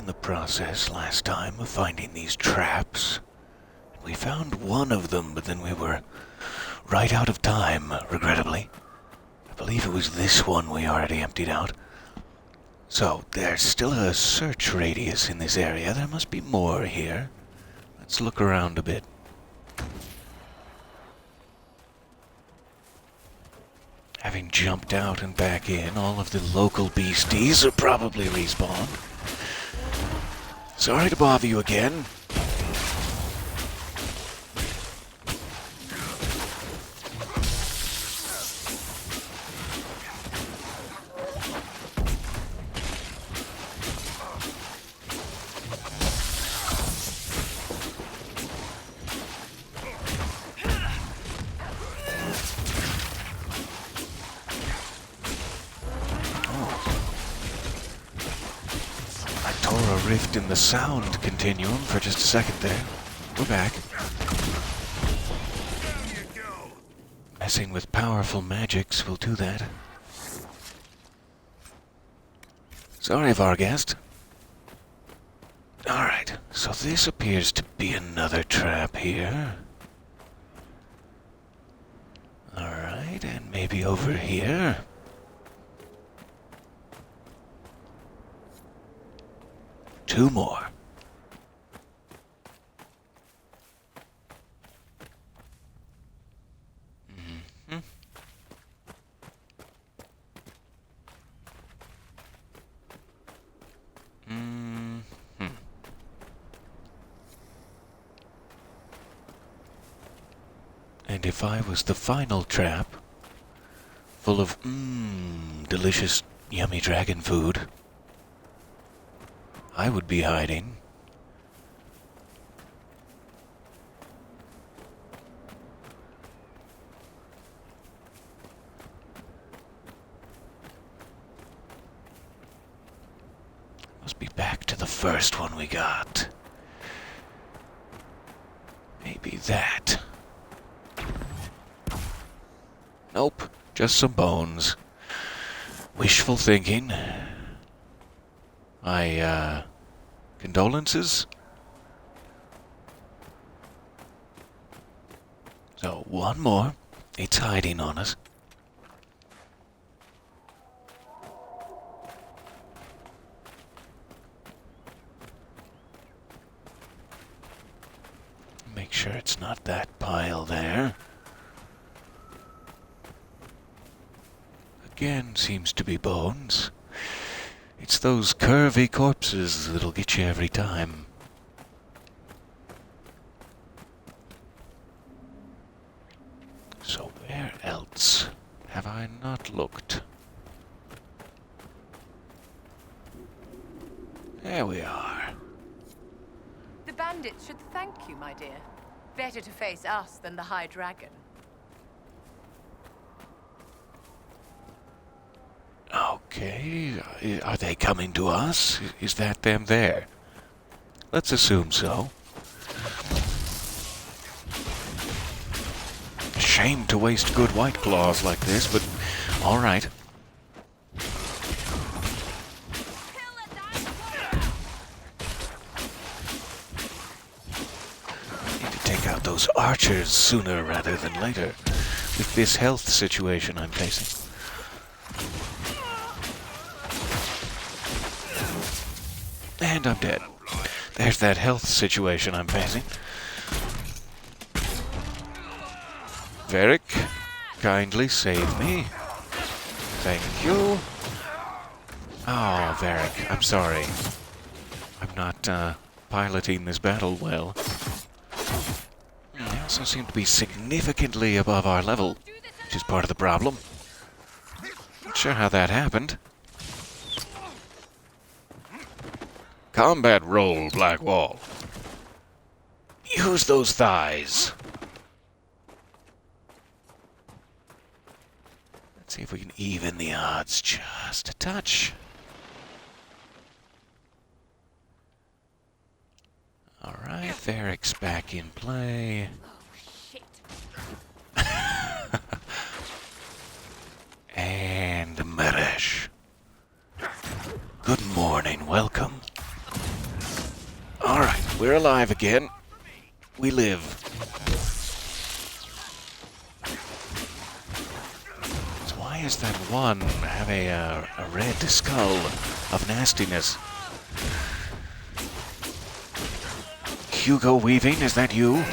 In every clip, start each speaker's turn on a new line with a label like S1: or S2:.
S1: the process last time of finding these traps. We found one of them, but then we were right out of time, regrettably. I believe it was this one we already emptied out. So, there's still a search radius in this area. There must be more here. Let's look around a bit. Having jumped out and back in, all of the local beasties are probably respawned. Sorry to bother you again. Rift in the sound continuum for just a second there. We're back. Messing with powerful magics will do that. Sorry, Varghast. Alright, so this appears to be another trap here. Alright, and maybe over here. Two more. Mm-hmm. Mm-hmm. And if I was the final trap, full of delicious, yummy dragon food, I would be hiding. Must be back to the first one we got. Maybe that. Nope, just some bones. Wishful thinking. My, condolences? So, one more. It's hiding on us. Make sure it's not that pile there. Again, seems to be bones. It's those curvy corpses that'll get you every time. So where else have I not looked? There we are.
S2: The bandits should thank you, my dear. Better to face us than the High Dragon.
S1: Okay, are they coming to us? Is that them there? Let's assume so. Shame to waste good white claws like this, but alright. Need to take out those archers sooner rather than later, with this health situation I'm facing. And I'm dead. There's that health situation I'm facing. Varric, kindly save me. Thank you. Oh, Varric, I'm sorry. I'm not, piloting this battle well. They also seem to be significantly above our level, which is part of the problem. Not sure how that happened. Combat roll, Black Wall. Use those thighs. Let's see if we can even the odds just a touch. Alright, Varric's back in play.
S2: Oh, shit.
S1: And Meresh. Good morning, welcome. We're alive again. We live. So why is that one have a red skull of nastiness? Hugo Weaving, is that you?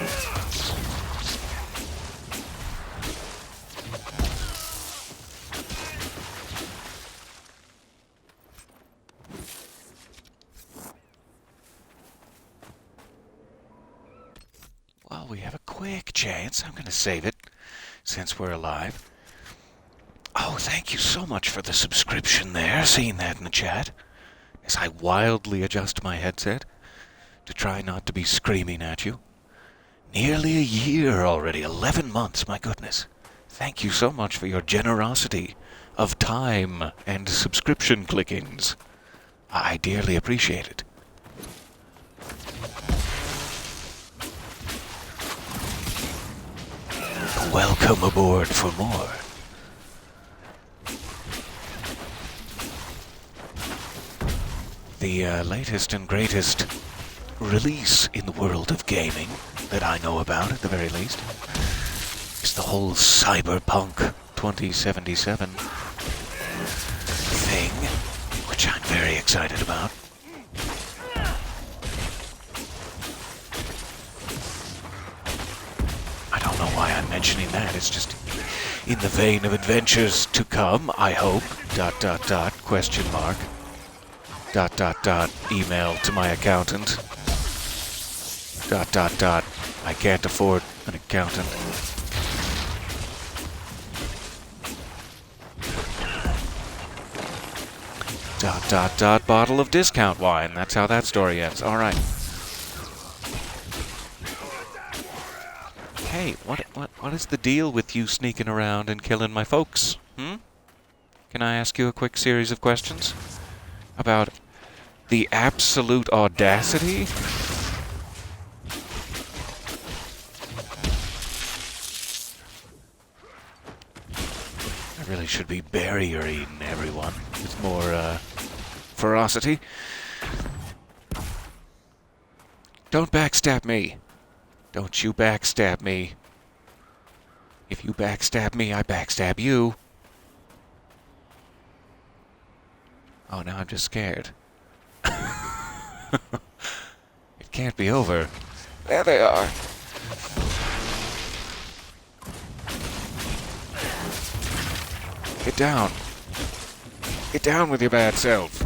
S1: Well, we have a quick chance. I'm going to save it, since we're alive. Oh, thank you so much for the subscription there, seeing that in the chat. As I wildly adjust my headset to try not to be screaming at you. Nearly a year already, 11 months, my goodness. Thank you so much for your generosity of time and subscription clickings. I dearly appreciate it. Welcome aboard for more. The latest and greatest release in the world of gaming that I know about, at the very least, is the whole Cyberpunk 2077 thing, which I'm very excited about. I don't know why I'm mentioning that. It's just in the vein of adventures to come, I hope. ... question mark. ... email to my accountant. ... I can't afford an accountant. ... bottle of discount wine. That's how that story ends. All right. Hey, what is the deal with you sneaking around and killing my folks? Can I ask you a quick series of questions about the absolute audacity? I really should be barrier-eating everyone with more ferocity. Don't backstab me. Don't you backstab me. If you backstab me, I backstab you. Oh, now I'm just scared. It can't be over. There they are. Get down. Get down with your bad self.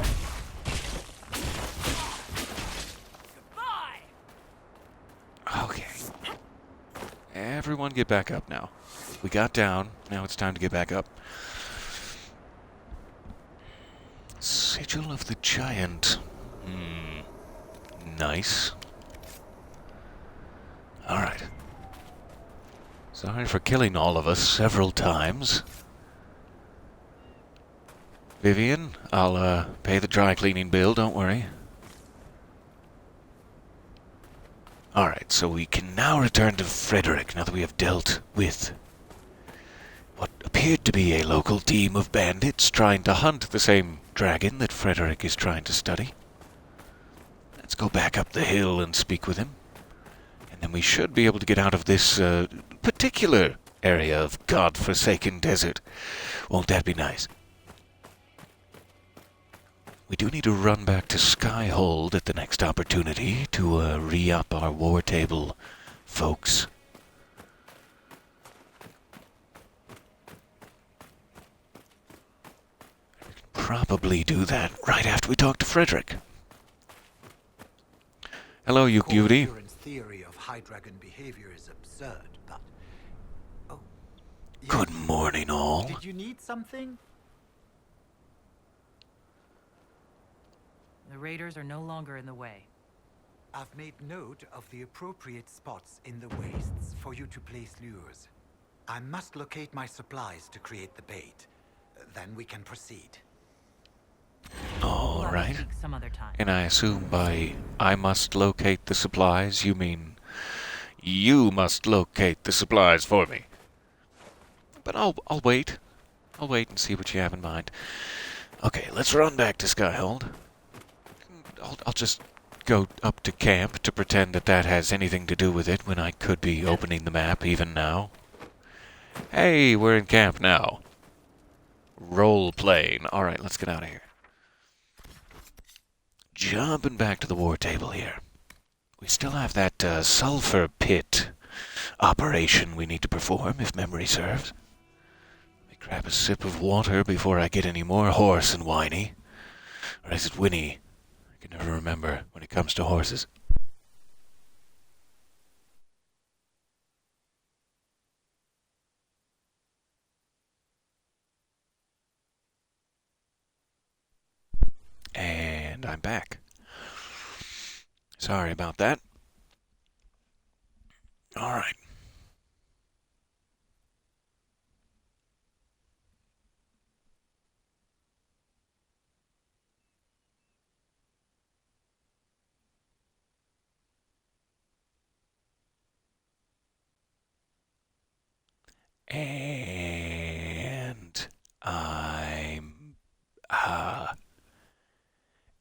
S1: Okay. Everyone get back up now. We got down. Now it's time to get back up. Sigil of the Giant. Nice. Alright. Sorry for killing all of us several times. Vivian, I'll pay the dry cleaning bill, don't worry. Alright, so we can now return to Frederick now that we have dealt with what appeared to be a local team of bandits trying to hunt the same dragon that Frederick is trying to study. Let's go back up the hill and speak with him. And then we should be able to get out of this particular area of God-forsaken desert. Won't that be nice? We do need to run back to Skyhold at the next opportunity to re-up our war table, folks. We can probably do that right after we talk to Frederick. Hello, you beauty.
S3: Current's theory of high dragon behavior is absurd, but... Oh. Yes.
S1: Good morning, all.
S3: Did you need something?
S4: The raiders are no longer in the way.
S3: I've made note of the appropriate spots in the wastes for you to place lures. I must locate my supplies to create the bait. Then we can proceed.
S1: All right.
S4: Speak some other time.
S1: And I assume by I must locate the supplies, you mean you must locate the supplies for me. But I'll wait. I'll wait and see what you have in mind. Okay, let's run back to Skyhold. I'll just go up to camp to pretend that that has anything to do with it when I could be opening the map even now. Hey, we're in camp now. Role-playing. Alright, let's get out of here. Jumping back to the war table here. We still have that sulfur pit operation we need to perform, if memory serves. Let me grab a sip of water before I get any more hoarse and whiny. Or is it whinny? I can never remember when it comes to horses. And I'm back. Sorry about that. All right.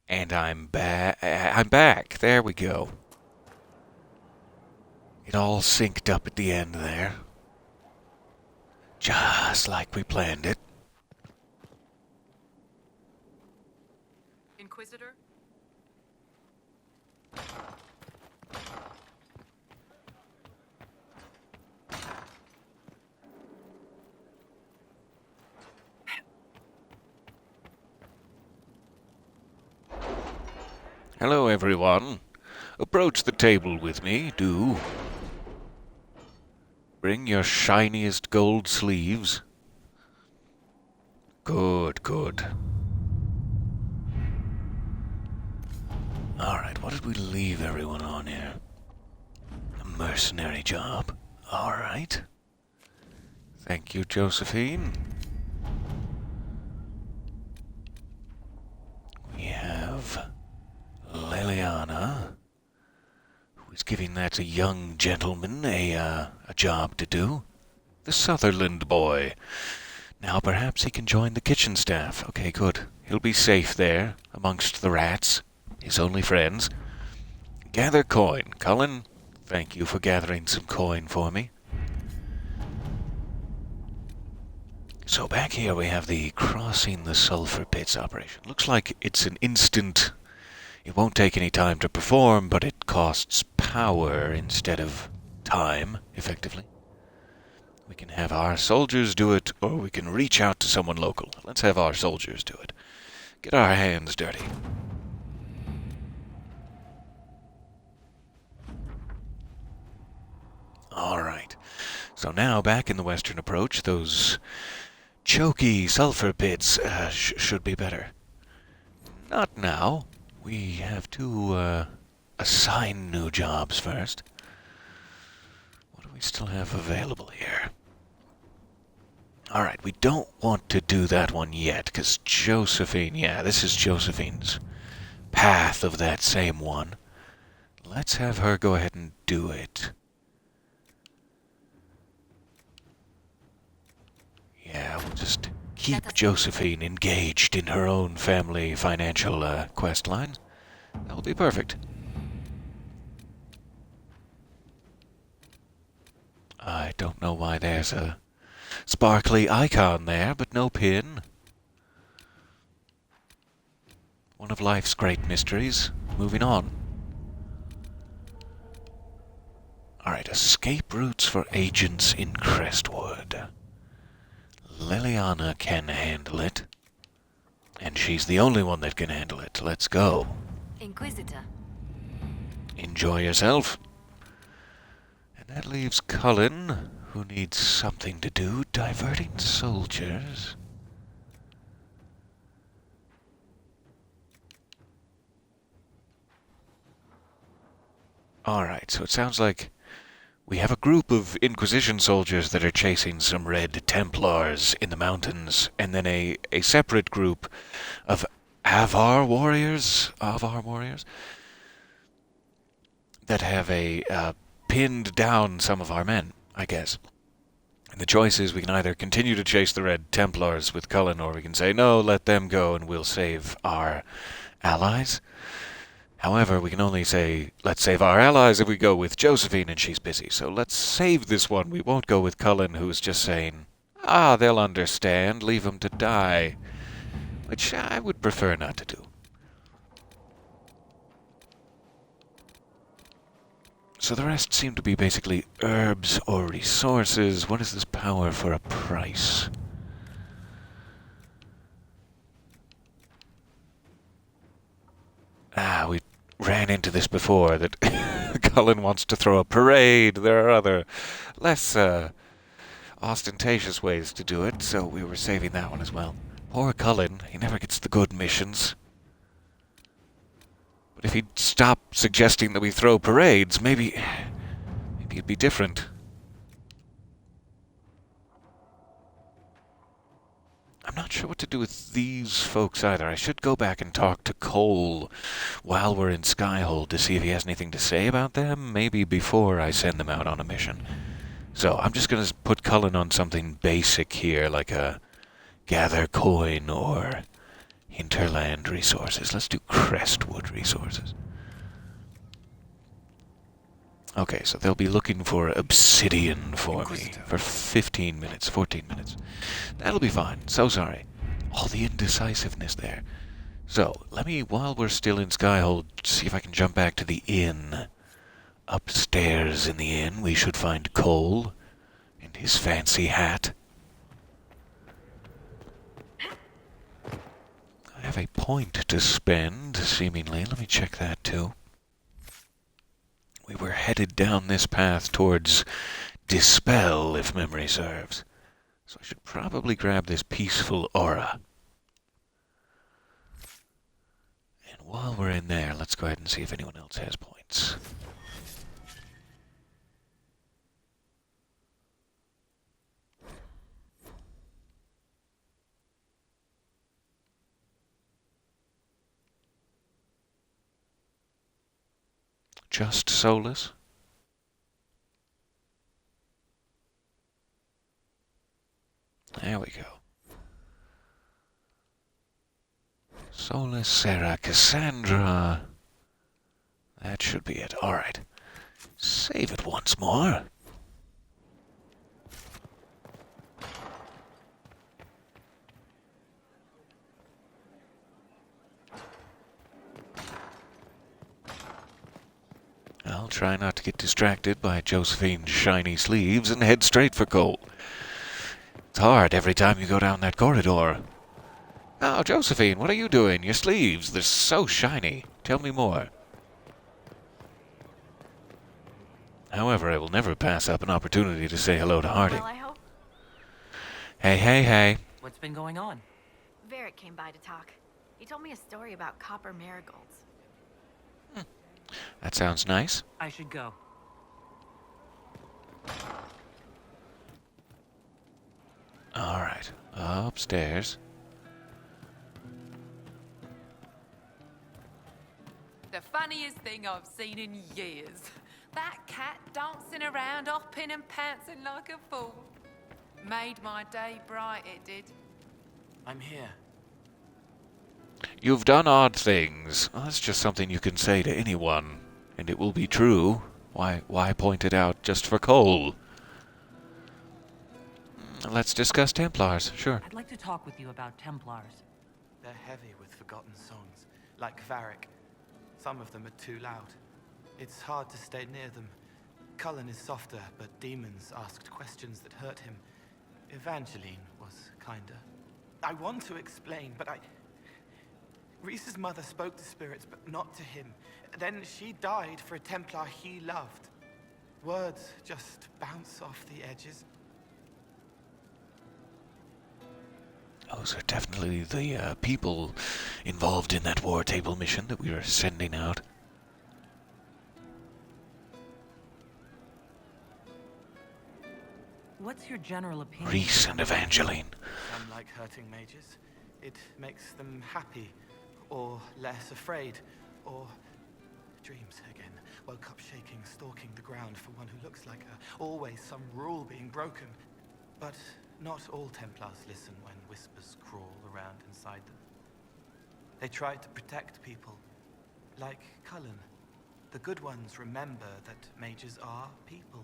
S1: And I'm back. I'm back. There we go. It all synced up at the end there. Just like we planned it.
S4: Inquisitor?
S1: Hello, everyone. Approach the table with me, do. Bring your shiniest gold sleeves. Good, good. Alright, what did we leave everyone on here? A mercenary job. Alright. Thank you, Josephine. We have Liliana, who is giving that young gentleman a job to do. The Sutherland boy. Now perhaps he can join the kitchen staff. Okay, good. He'll be safe there, amongst the rats, his only friends. Gather coin. Cullen, thank you for gathering some coin for me. So back here we have the crossing the sulfur pits operation. Looks like it's an instant. It won't take any time to perform, but it costs power instead of time, effectively. We can have our soldiers do it, or we can reach out to someone local. Let's have our soldiers do it. Get our hands dirty. Alright. So now, back in the western approach, those choky sulfur pits should be better. Not now. We have to assign new jobs first. What do we still have available here? Alright, we don't want to do that one yet, because Josephine, yeah, this is Josephine's path of that same one. Let's have her go ahead and do it. Yeah, we'll just keep Josephine engaged in her own family financial quest line. That'll be perfect. I don't know why there's a sparkly icon there, but no pin. One of life's great mysteries. Moving on. Alright, escape routes for agents in Crestwood. Liliana can handle it. And she's the only one that can handle it. Let's go.
S2: Inquisitor.
S1: Enjoy yourself. And that leaves Cullen, who needs something to do, diverting soldiers. Alright, so it sounds like we have a group of Inquisition soldiers that are chasing some Red Templars in the mountains, and then a separate group of Avar warriors that have pinned down some of our men, I guess. And the choice is we can either continue to chase the Red Templars with Cullen, or we can say, no, let them go and we'll save our allies. However, we can only say, let's save our allies if we go with Josephine and she's busy. So let's save this one. We won't go with Cullen, who's just saying, they'll understand, leave them to die. Which I would prefer not to do. So the rest seem to be basically herbs or resources. What is this power for a price? We ran into this before, that Cullen wants to throw a parade. There are other, less ostentatious ways to do it, so we were saving that one as well. Poor Cullen, he never gets the good missions. But if he'd stop suggesting that we throw parades, maybe it'd be different. I'm not sure what to do with these folks either. I should go back and talk to Cole while we're in Skyhold to see if he has anything to say about them, maybe before I send them out on a mission. So I'm just going to put Cullen on something basic here, like a gather coin or hinterland resources. Let's do Crestwood resources. Okay, so they'll be looking for obsidian for me for 15 minutes, 14 minutes. That'll be fine. So sorry. All the indecisiveness there. So, let me, while we're still in Skyhold, see if I can jump back to the inn. Upstairs in the inn, we should find Cole and his fancy hat. I have a point to spend, seemingly. Let me check that, too. We were headed down this path towards Dispel, if memory serves. So I should probably grab this peaceful aura. And while we're in there, let's go ahead and see if anyone else has points. Just Solus? There we go. Solus, Sarah, Cassandra. That should be it. Alright. Save it once more. I'll try not to get distracted by Josephine's shiny sleeves and head straight for Cole. It's hard every time you go down that corridor. Oh, Josephine, what are you doing? Your sleeves, they're so shiny. Tell me more. However, I will never pass up an opportunity to say hello to Harding.
S5: Well, I hope
S1: Hey.
S4: What's been going on?
S5: Varric came by to talk. He told me a story about copper marigolds.
S1: That sounds nice.
S4: I should go.
S1: Alright, upstairs.
S2: The funniest thing I've seen in years. That cat dancing around, hopping and pantsing like a fool. Made my day bright, it did.
S6: I'm here.
S1: You've done odd things. Well, that's just something you can say to anyone, and it will be true. Why point it out just for Cole? Let's discuss Templars, sure.
S4: I'd like to talk with you about Templars.
S6: They're heavy with forgotten songs, like Varric. Some of them are too loud. It's hard to stay near them. Cullen is softer, but demons asked questions that hurt him. Evangeline was kinder. I want to explain, but Reese's mother spoke to spirits, but not to him. Then she died for a Templar he loved. Words just bounce off the edges.
S1: Those are definitely the people involved in that war table mission that we were sending out.
S4: What's your general opinion?
S1: Reese and Evangeline.
S6: Some like hurting mages. It makes them happy, or less afraid, or dreams again. Woke up shaking, stalking the ground for one who looks like her. Always some rule being broken. But not all Templars listen when whispers crawl around inside them. They try to protect people, Like Cullen. The good ones remember that mages are people.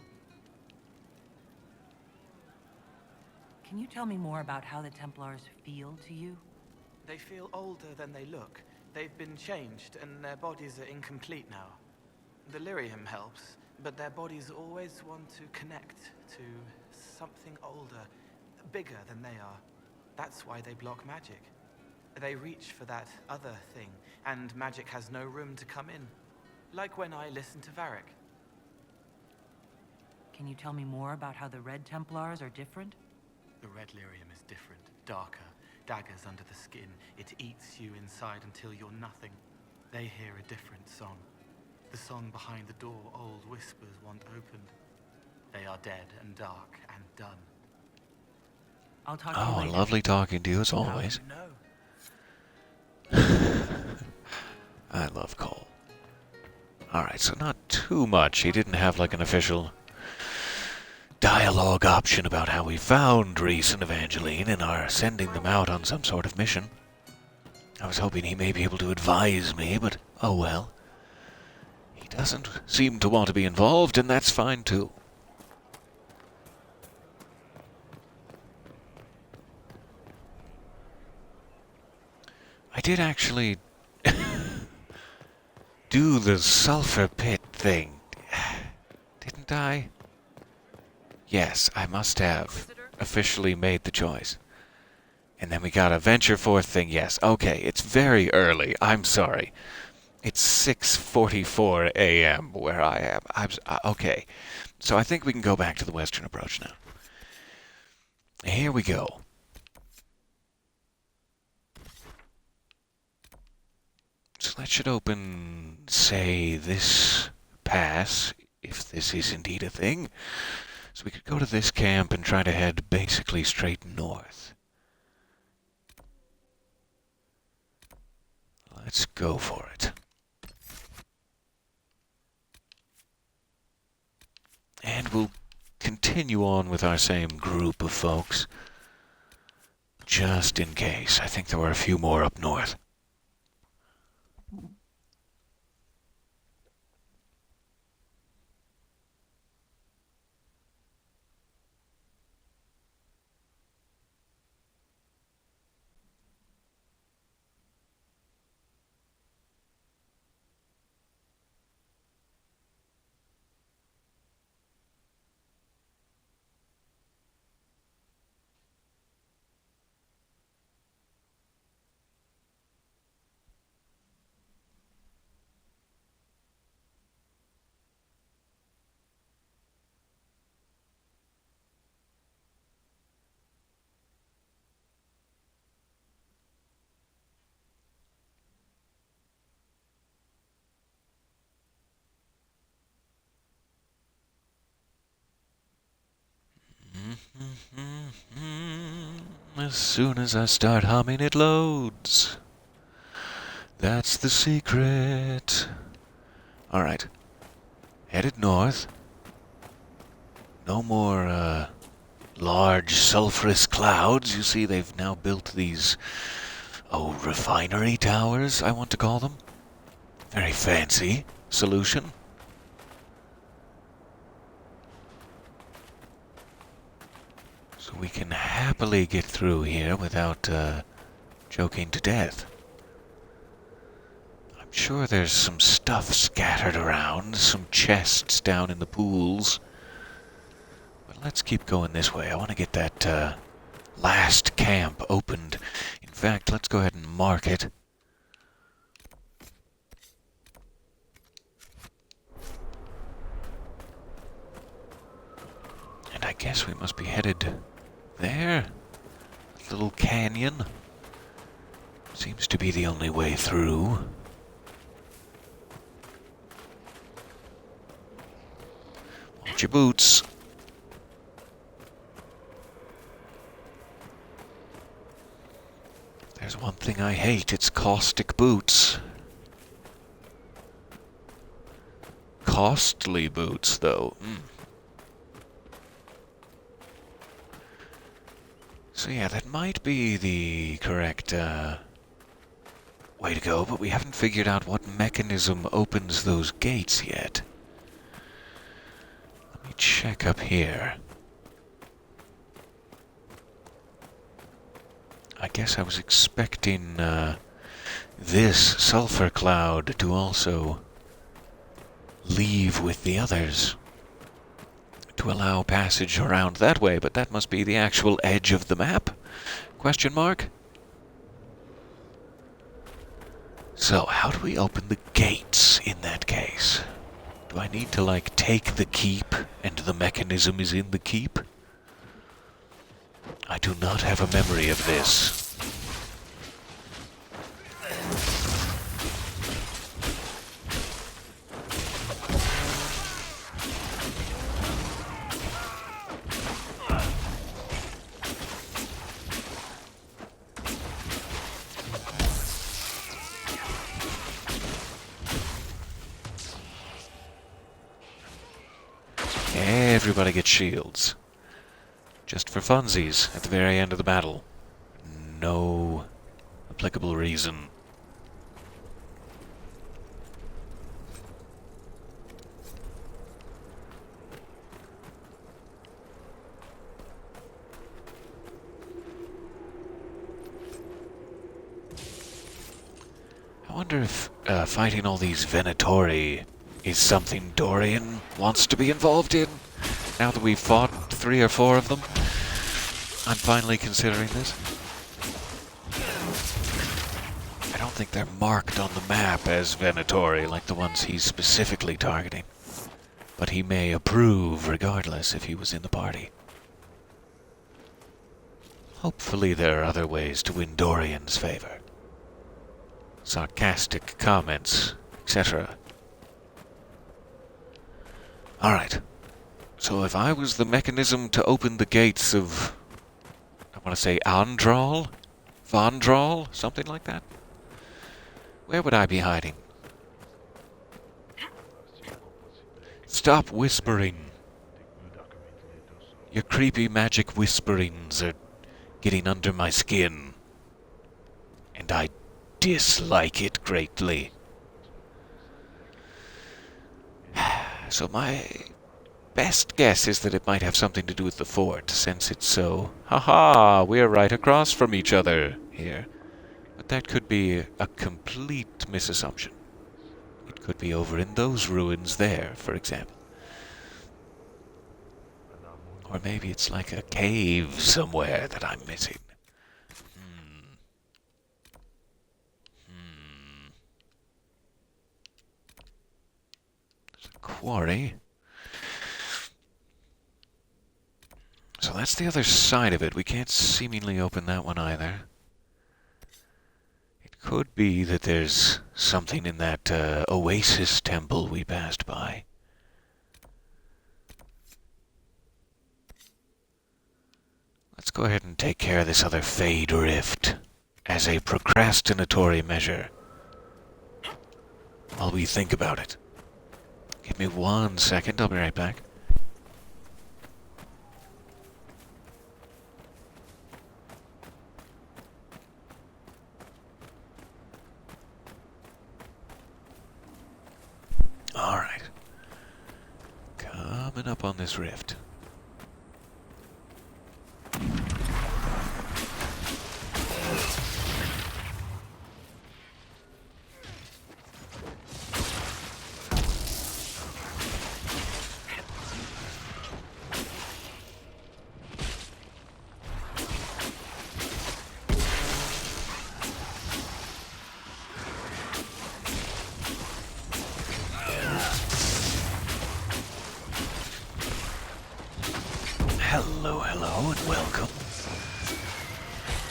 S4: Can you tell me more about how the Templars feel to you?
S6: They feel older than they look. They've been changed, and their bodies are incomplete now. The lyrium helps, but their bodies always want to connect to something older, bigger than they are. That's why they block magic. They reach for that other thing, and magic has no room to come in. Like when I listen to Varric.
S4: Can you tell me more about how the Red Templars are different?
S6: The red lyrium is different, darker. Daggers under the skin. It eats you inside until you're nothing. They hear a different song. The song behind the door old whispers want opened. They are dead and dark and done.
S4: I'll talk to you
S1: Oh,
S4: later.
S1: lovely talking to you as
S6: How do
S1: always.
S6: you know?
S1: I love Cole. Alright, so not too much. He didn't have like an official dialogue option about how we found Reese and Evangeline and are sending them out on some sort of mission. I was hoping he may be able to advise me, but oh well. He doesn't seem to want to be involved, and that's fine too. I did actually do the sulfur pit thing, didn't I? Yes, I must have officially made the choice. And then we got a venture forth thing, yes. Okay, it's very early, I'm sorry. It's 6:44 a.m. where I am. Okay, so I think we can go back to the Western approach now. Here we go. So that should open, say, this pass, if this is indeed a thing. So we could go to this camp and try to head basically straight north. Let's go for it. And we'll continue on with our same group of folks. Just in case. I think there were a few more up north. As soon as I start humming, it loads. That's the secret. Alright. Headed north. No more, large sulfurous clouds. You see, they've now built these, refinery towers, I want to call them. Very fancy solution. So we can happily get through here without, choking to death. I'm sure there's some stuff scattered around, some chests down in the pools. But let's keep going this way. I want to get that, last camp opened. In fact, let's go ahead and mark it. And I guess we must be headed there. Little canyon. Seems to be the only way through. Watch your boots. There's one thing I hate, it's caustic boots. Costly boots, though. So yeah, that might be the correct, way to go, but we haven't figured out what mechanism opens those gates yet. Let me check up here. I guess I was expecting this sulfur cloud to also leave with the others to allow passage around that way, but that must be the actual edge of the map? Question mark? So, how do we open the gates in that case? Do I need to, like, take the keep and the mechanism is in the keep? I do not have a memory of this. Everybody gets shields. Just for funsies at the very end of the battle. No applicable reason. I wonder if fighting all these Venatori is something Dorian wants to be involved in. Now that we've fought 3 or 4 of them, I'm finally considering this. I don't think they're marked on the map as Venatori, like the ones he's specifically targeting. But he may approve regardless if he was in the party. Hopefully there are other ways to win Dorian's favor. Sarcastic comments, etc. Alright. So if I was the mechanism to open the gates of, I want to say Andral? Vandral? Something like that? Where would I be hiding? Stop whispering. Your creepy magic whisperings are getting under my skin. And I dislike it greatly. So my best guess is that it might have something to do with the fort, since it's so... Haha, we're right across from each other here. But that could be a complete misassumption. It could be over in those ruins there, for example. Or maybe it's like a cave somewhere that I'm missing. There's a quarry. So that's the other side of it. We can't seemingly open that one either. It could be that there's something in that oasis temple we passed by. Let's go ahead and take care of this other Fade Rift as a procrastinatory measure while we think about it. Give me 1 second, I'll be right back. Alright. Coming up on this rift. Hello, hello, and welcome.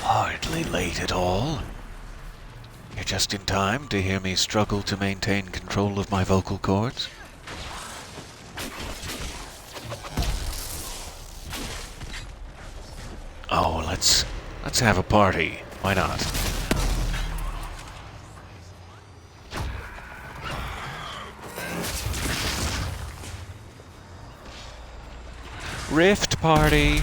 S1: Hardly late at all. You're just in time to hear me struggle to maintain control of my vocal cords. Oh, let's have a party. Why not? Rift party.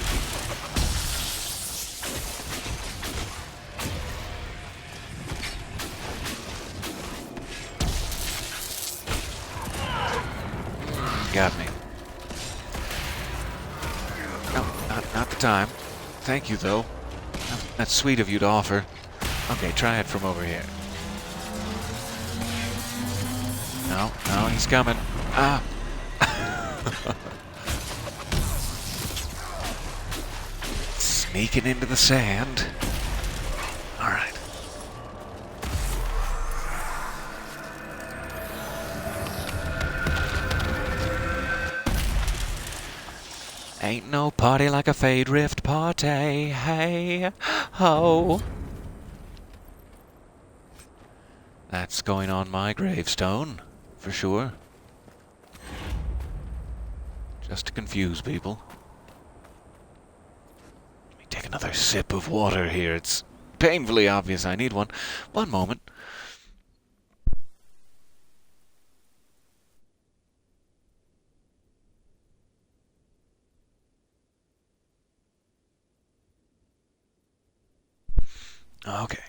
S1: time. Thank you, though. That's sweet of you to offer. Okay, try it from over here. No, no, he's coming. Ah! Sneaking into the sand. All right. Ain't no party like a Fade Rift party. Hey, ho. That's going on my gravestone, for sure. Just to confuse people. Let me take another sip of water here. It's painfully obvious I need one. One moment. Okay.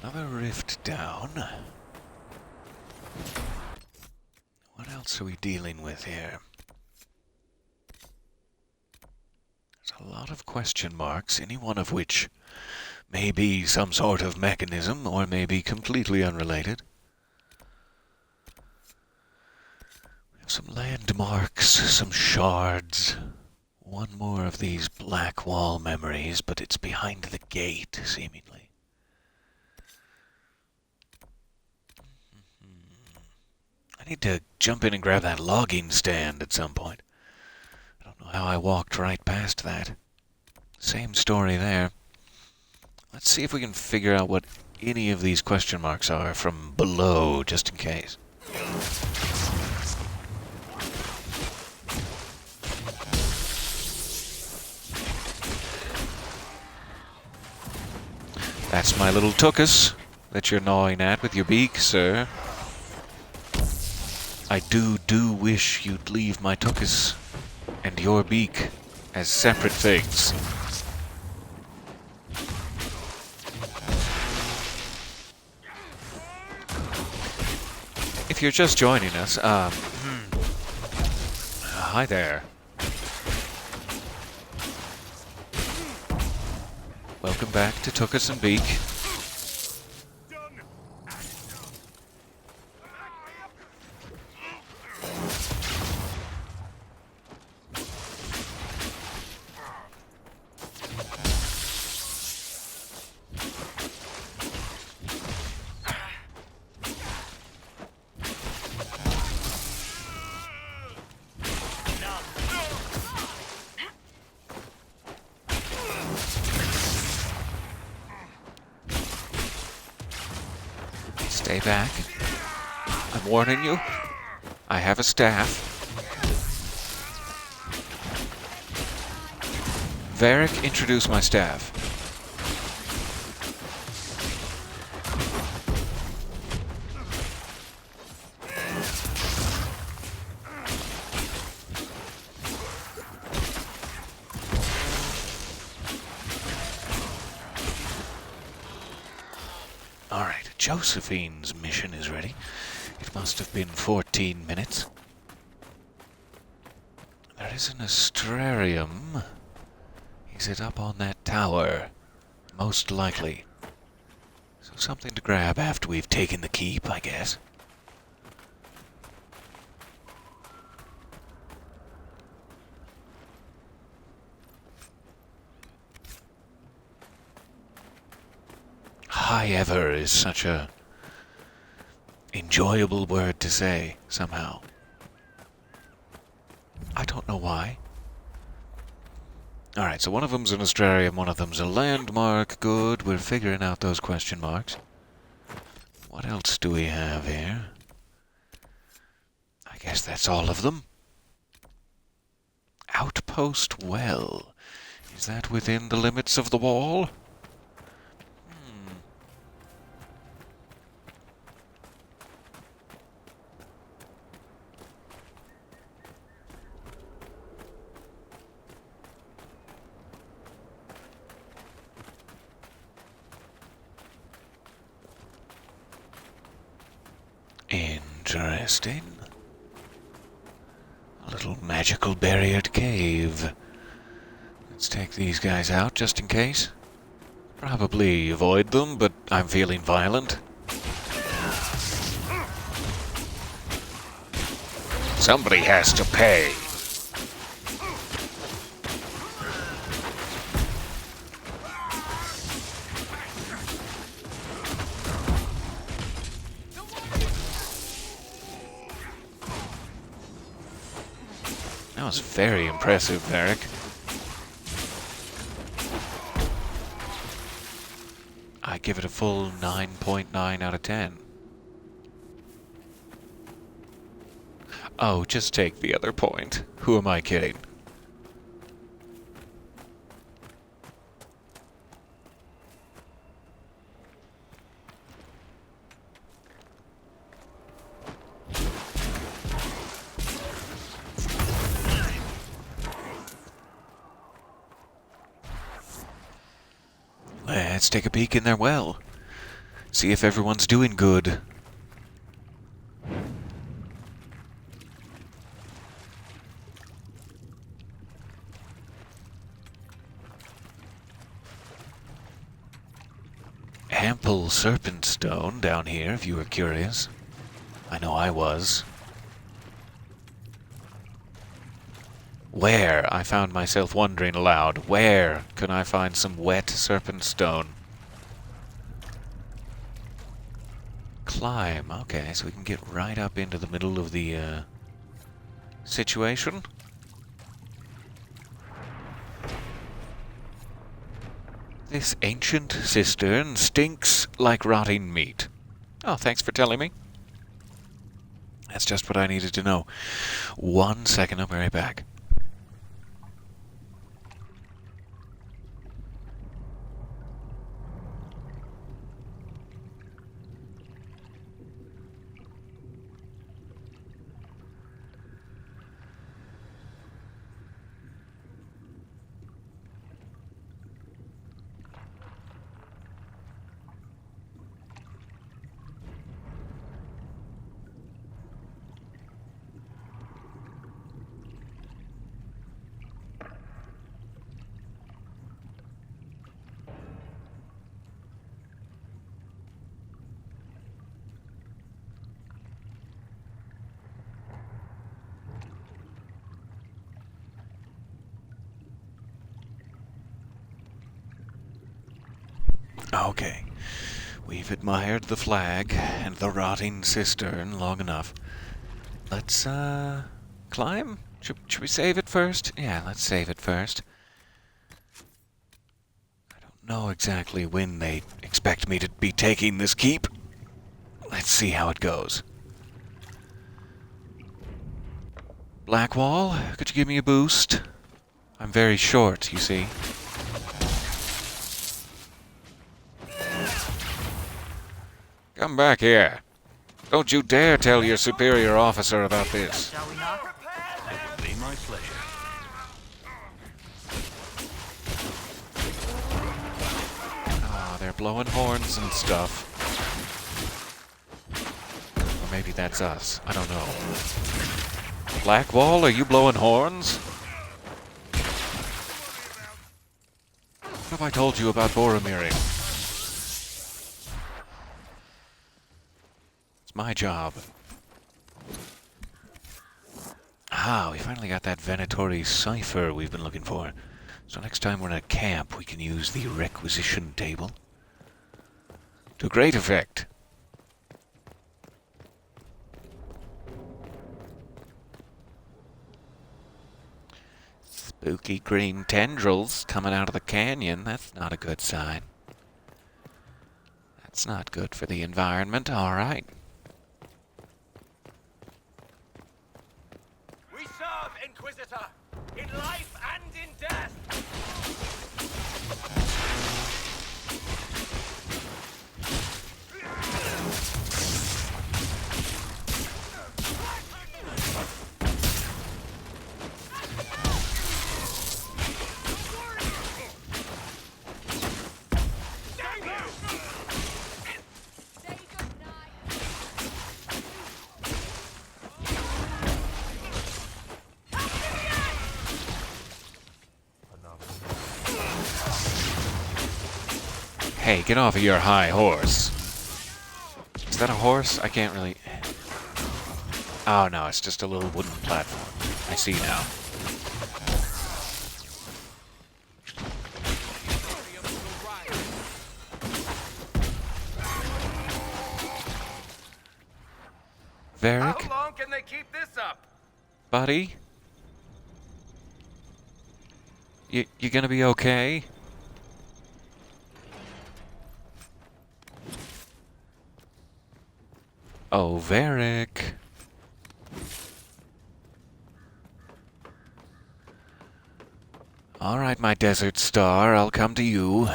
S1: Another rift down. What else are we dealing with here? There's a lot of question marks, any one of which may be some sort of mechanism or may be completely unrelated. We have some landmarks, some shards. One more of these black wall memories, but it's behind the gate, seemingly. I need to jump in and grab that logging stand at some point. I don't know how I walked right past that. Same story there. Let's see if we can figure out what any of these question marks are from below, just in case. That's my little tuchus that you're gnawing at with your beak, sir. I do wish you'd leave my tuchus and your beak as separate things. If you're just joining us, hi there. Welcome back to Tuchus and Beak. Stay back. I'm warning you. I have a staff. Varric, introduce my staff. Alright, Josephine's mission is ready. It must have been 14 minutes. There is an astrarium. Is it up on that tower? Most likely. So something to grab after we've taken the keep, I guess. High ever is such a enjoyable word to say, somehow. I don't know why. Alright, so one of them's an astrarium, one of them's a landmark. Good, we're figuring out those question marks. What else do we have here? I guess that's all of them. Outpost well. Is that within the limits of the wall? Interesting. A little magical barriered cave. Let's take these guys out just in case. Probably avoid them, but I'm feeling violent. Somebody has to pay. That was very impressive, Varric. I give it a full 9.9 out of 10. Oh, just take the other point. Who am I kidding? Let's take a peek in their well. See if everyone's doing good. Ample serpent stone down here, if you were curious. I know I was. Where, I found myself wondering aloud, where can I find some wet serpent stone? Climb, okay, so we can get right up into the middle of the situation. This ancient cistern stinks like rotting meat. Oh, thanks for telling me. That's just what I needed to know. 1 second, I'll be right back. Okay, we've admired the flag and the rotting cistern long enough. Let's, climb? Should we save it first? Yeah, let's save it first. I don't know exactly when they expect me to be taking this keep. Let's see how it goes. Blackwall, could you give me a boost? I'm very short, you see. Come back here. Don't you dare tell your superior officer about this.
S4: Shall we knock?
S7: It will be my pleasure.
S1: Ah, they're blowing horns and stuff. Or maybe that's us. I don't know. Blackwall, are you blowing horns? What have I told you about Boromiring? It's my job. Ah, we finally got that Venatori cipher we've been looking for. So next time we're in a camp, we can use the requisition table. To great effect. Spooky green tendrils coming out of the canyon. That's not a good sign. That's not good for the environment, all right.
S7: We serve, Inquisitor, in life and in death.
S8: Hey, get off of your high horse. Is that a horse? I can't really... Oh, no, it's just a little wooden platform. I see now. Varric?
S7: How long can they keep this up?
S8: Buddy? You gonna be okay? Oh, Varric. Alright, my desert star, I'll come to you.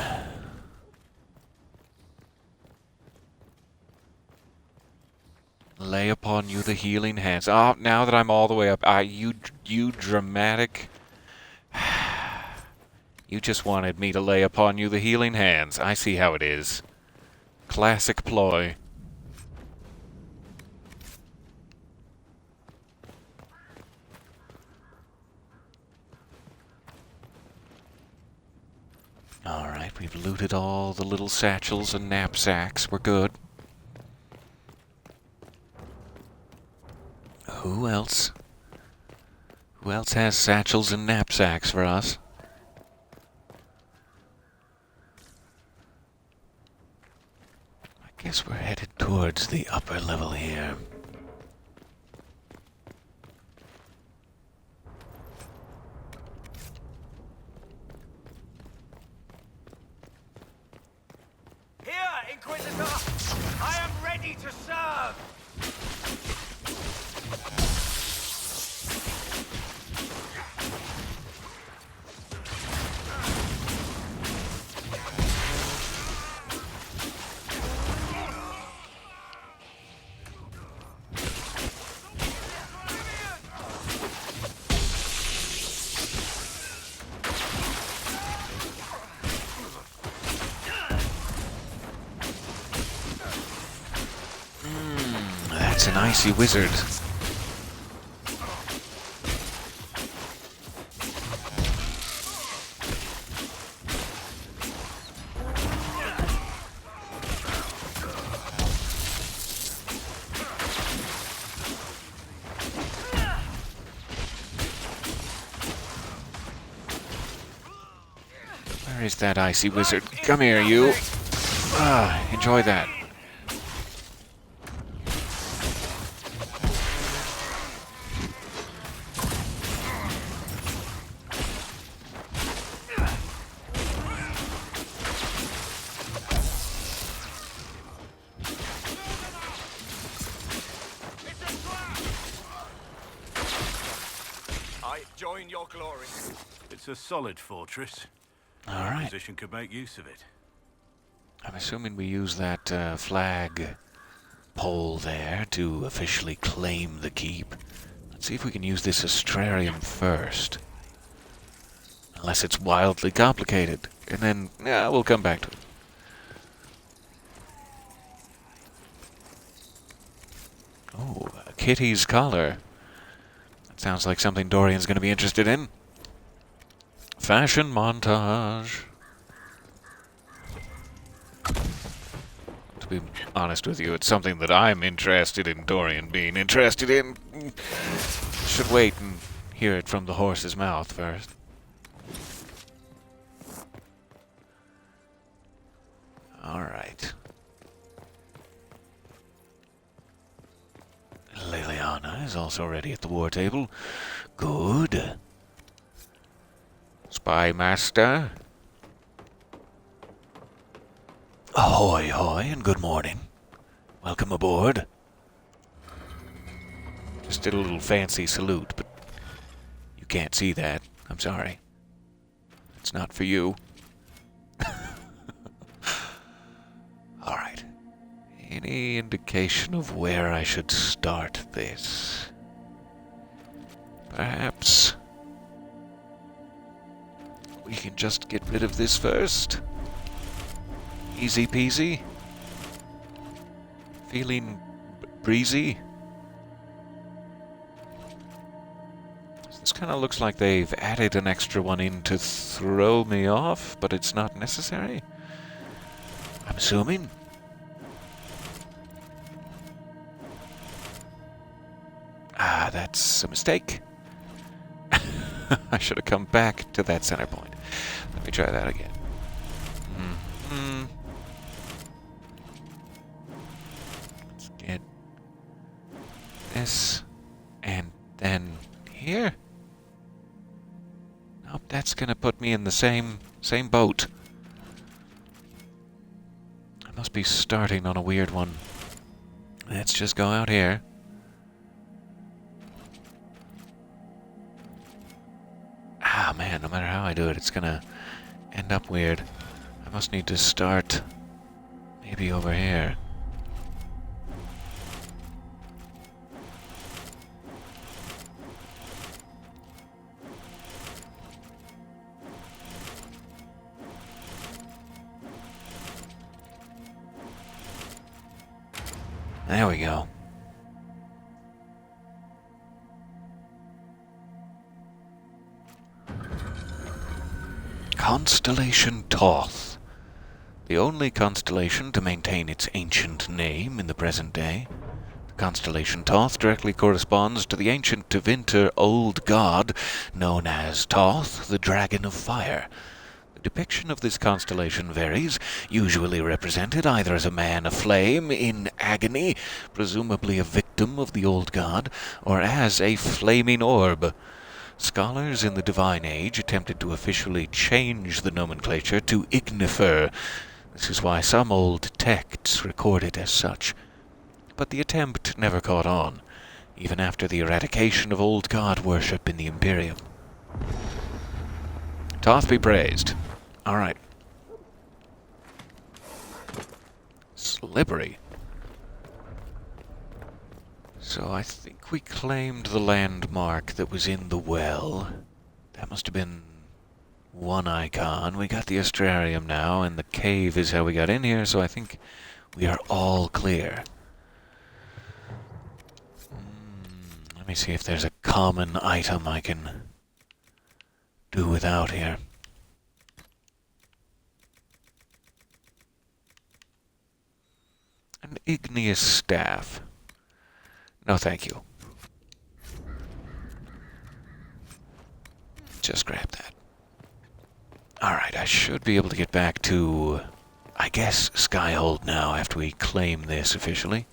S8: Lay upon you the healing hands. Oh, now that I'm all the way up, you dramatic... You just wanted me to lay upon you the healing hands. I see how it is. Classic ploy. Alright, we've looted all the little satchels and knapsacks. We're good. Who else? Who else has satchels and knapsacks for us? I guess we're headed towards the upper level here.
S7: Here, Inquisitor! I am ready to serve!
S8: That's an icy wizard. Where is that icy wizard? Come here, you. Ah, enjoy that.
S7: I join your glory.
S9: It's a solid fortress.
S8: All right.
S9: Inquisition could make use of it.
S8: I'm assuming we use that flag pole there to officially claim the keep. Let's see if we can use this astrarium first. Unless it's wildly complicated. And then, yeah, we'll come back to it. Oh, a kitty's collar. That sounds like something Dorian's going to be interested in. Fashion montage. To be honest with you, it's something that I'm interested in Dorian being interested in. Should wait and hear it from the horse's mouth first. Alright. Liliana is also ready at the war table. Good. Spy Master. Ahoy, hoy, and good morning. Welcome aboard. Just did a little fancy salute, but you can't see that. I'm sorry. It's not for you. Alright. Any indication of where I should start this? Perhaps we can just get rid of this first. Easy peasy. Feeling breezy. This kind of looks like they've added an extra one in to throw me off, but it's not necessary. I'm assuming. Ah, that's a mistake. I should have come back to that center point. Let me try that again. Let's get this, and then here. Nope, that's gonna put me in the same boat. I must be starting on a weird one. Let's just go out here. Ah, man, no matter how I do it, it's gonna end up weird. I must need to start maybe over here. There we go. Constellation Toth. The only constellation to maintain its ancient name in the present day. The constellation Toth directly corresponds to the ancient Tevinter old god known as Toth, the Dragon of Fire. The depiction of this constellation varies, usually represented either as a man aflame in agony, presumably a victim of the old god, or as a flaming orb. Scholars in the Divine Age attempted to officially change the nomenclature to Ignifer. This is why some old texts record it as such. But the attempt never caught on, even after the eradication of old god worship in the Imperium. Toth be praised. Alright. Slippery. So I think we claimed the landmark that was in the well. That must have been one icon. We got the astrarium now, and the cave is how we got in here, so I think we are all clear. Let me see if there's a common item I can do without here. An igneous staff. No, thank you. Just grab that. Alright, I should be able to get back to, I guess, Skyhold now after we claim this officially.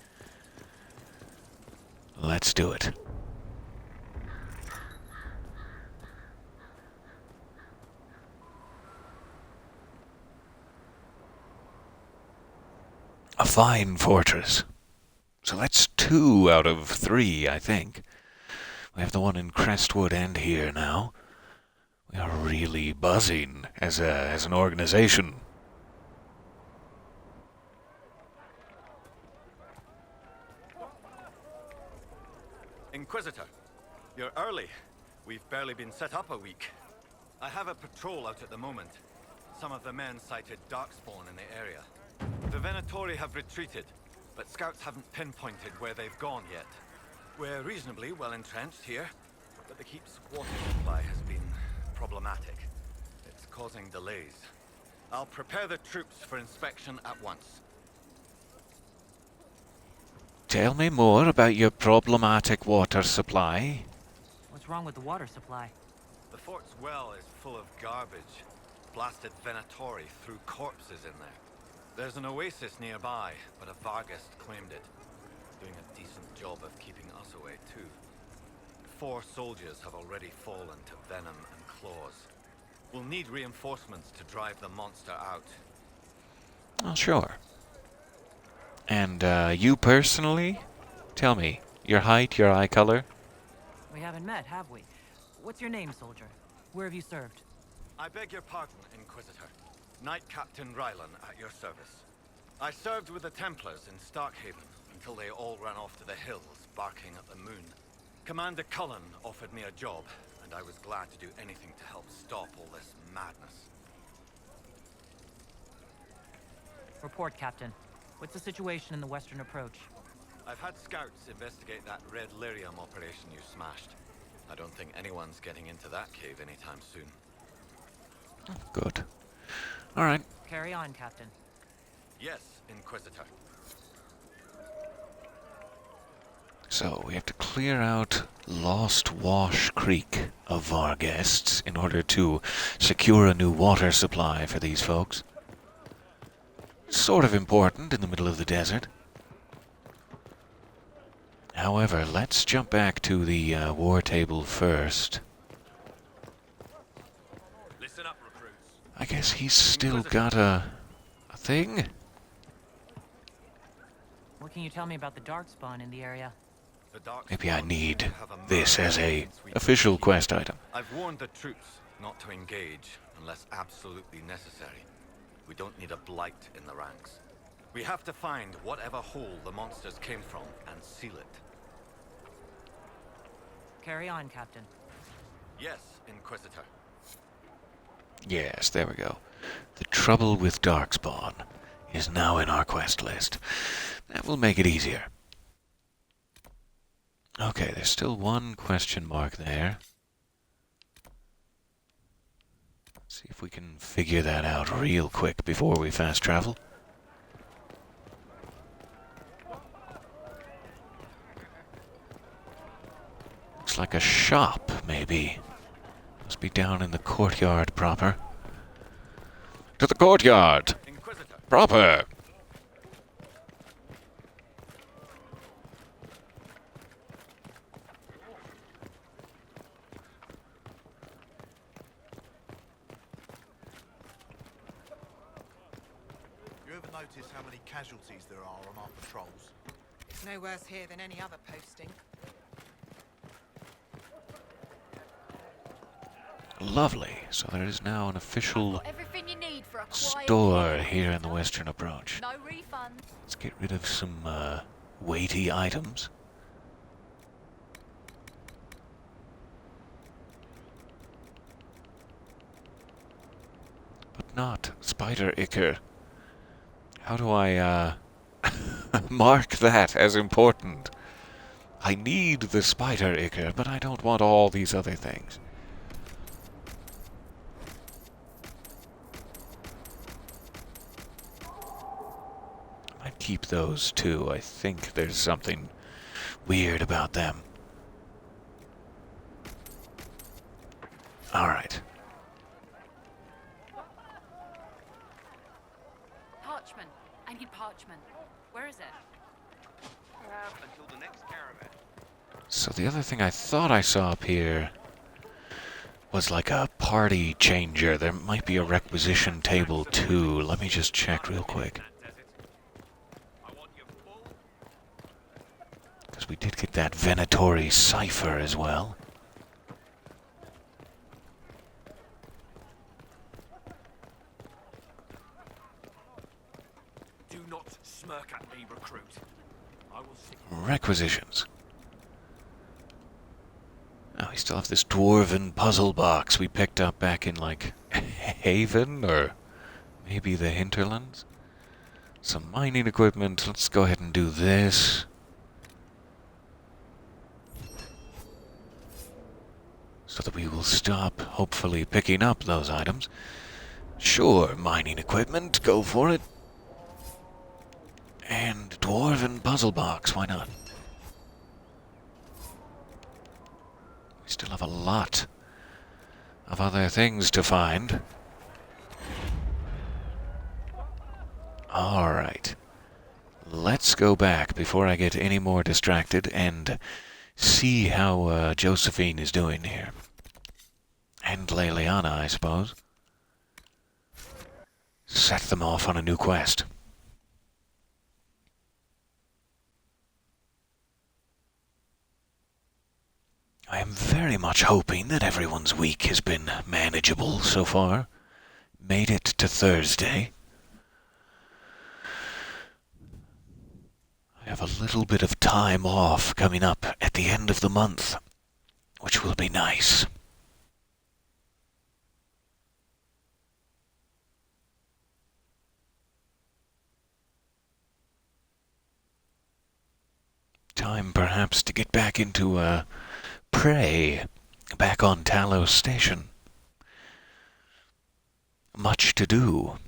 S8: Let's do it. A fine fortress. So that's 2 out of 3, I think. We have the one in Crestwood and here now. We are really buzzing as an organization.
S7: Inquisitor, you're early. We've barely been set up a week. I have a patrol out at the moment. Some of the men cited darkspawn in the area. The Venatori have retreated, but scouts haven't pinpointed where they've gone yet. We're reasonably well entrenched here, but the keep's water supply has been problematic. It's causing delays. I'll prepare the troops for inspection at once.
S8: Tell me more about your problematic water supply.
S4: What's wrong with the water supply?
S7: The fort's well is full of garbage. Blasted Venatori threw corpses in there. There's an oasis nearby, but a Vargast claimed it. Doing a decent job of keeping us away, too. 4 soldiers have already fallen to venom and claws. We'll need reinforcements to drive the monster out.
S8: Oh, sure. And, you personally? Tell me, your height, your eye color?
S4: We haven't met, have we? What's your name, soldier? Where have you served?
S7: I beg your pardon, Inquisitor. Knight Captain Rylan at your service. I served with the Templars in Starkhaven until they all ran off to the hills, barking at the moon. Commander Cullen offered me a job, and I was glad to do anything to help stop all this madness.
S4: Report, Captain. What's the situation in the western approach?
S7: I've had scouts investigate that Red Lyrium operation you smashed. I don't think anyone's getting into that cave anytime soon.
S8: Good. All right.
S4: Carry on, Captain.
S7: Yes, Inquisitor.
S8: So, we have to clear out Lost Wash Creek of our guests in order to secure a new water supply for these folks. Sort of important in the middle of the desert. However, let's jump back to the war table first.
S7: Listen up, recruits.
S8: I guess he's still got a thing?
S4: What can you tell me about the darkspawn in the area?
S7: The dark
S8: Maybe I
S7: Spawn
S8: need
S7: seem to have emerged
S8: this as a
S7: since we
S8: official
S7: took the
S8: quest
S7: keep.
S8: item.
S7: I've warned the troops not to engage unless absolutely necessary. We don't need a blight in the ranks. We have to find whatever hole the monsters came from and seal it.
S4: Carry on, Captain.
S7: Yes, Inquisitor.
S8: Yes, there we go. The trouble with Darkspawn is now in our quest list. That will make it easier. Okay, there's still one question mark there. Let's see if we can figure that out real quick before we fast travel. Looks like a shop, maybe. Must be down in the courtyard proper. To the courtyard!
S7: Inquisitor.
S8: Proper!
S10: You ever notice how many casualties there are on our patrols?
S11: It's no worse here than any other posting.
S8: Lovely. So there is now an official
S5: Everything you need for a quiet
S8: store
S5: day.
S8: here in the Western Approach.
S5: No refund.
S8: Let's get rid of some weighty items. But not Spider Ichor. How do I mark that as important? I need the Spider Ichor, but I don't want all these other things. I'd keep those too. I think there's something weird about them. Alright.
S5: Parchment. I need parchment. Where is it?
S10: Until the next caravan.
S8: So the other thing I thought I saw up here was like a party changer. There might be a requisition table too. Let me just check real quick. Because we did get that Venatori cipher as well.
S10: Do not smirk at me, recruit. I will see.
S8: Requisitions. Oh, we still have this dwarven puzzle box we picked up back in, like, Haven, or maybe the Hinterlands. Some mining equipment. Let's go ahead and do this. So that we will stop, hopefully, picking up those items. Sure, mining equipment, go for it. And dwarven puzzle box, why not? We still have a lot of other things to find. Alright. Let's go back before I get any more distracted and see how Josephine is doing here. And Leliana, I suppose. Set them off on a new quest. I am very much hoping that everyone's week has been manageable so far. Made it to Thursday. I have a little bit of time off coming up at the end of the month, which will be nice. Time perhaps to get back into prey back on Talos Station. Much to do.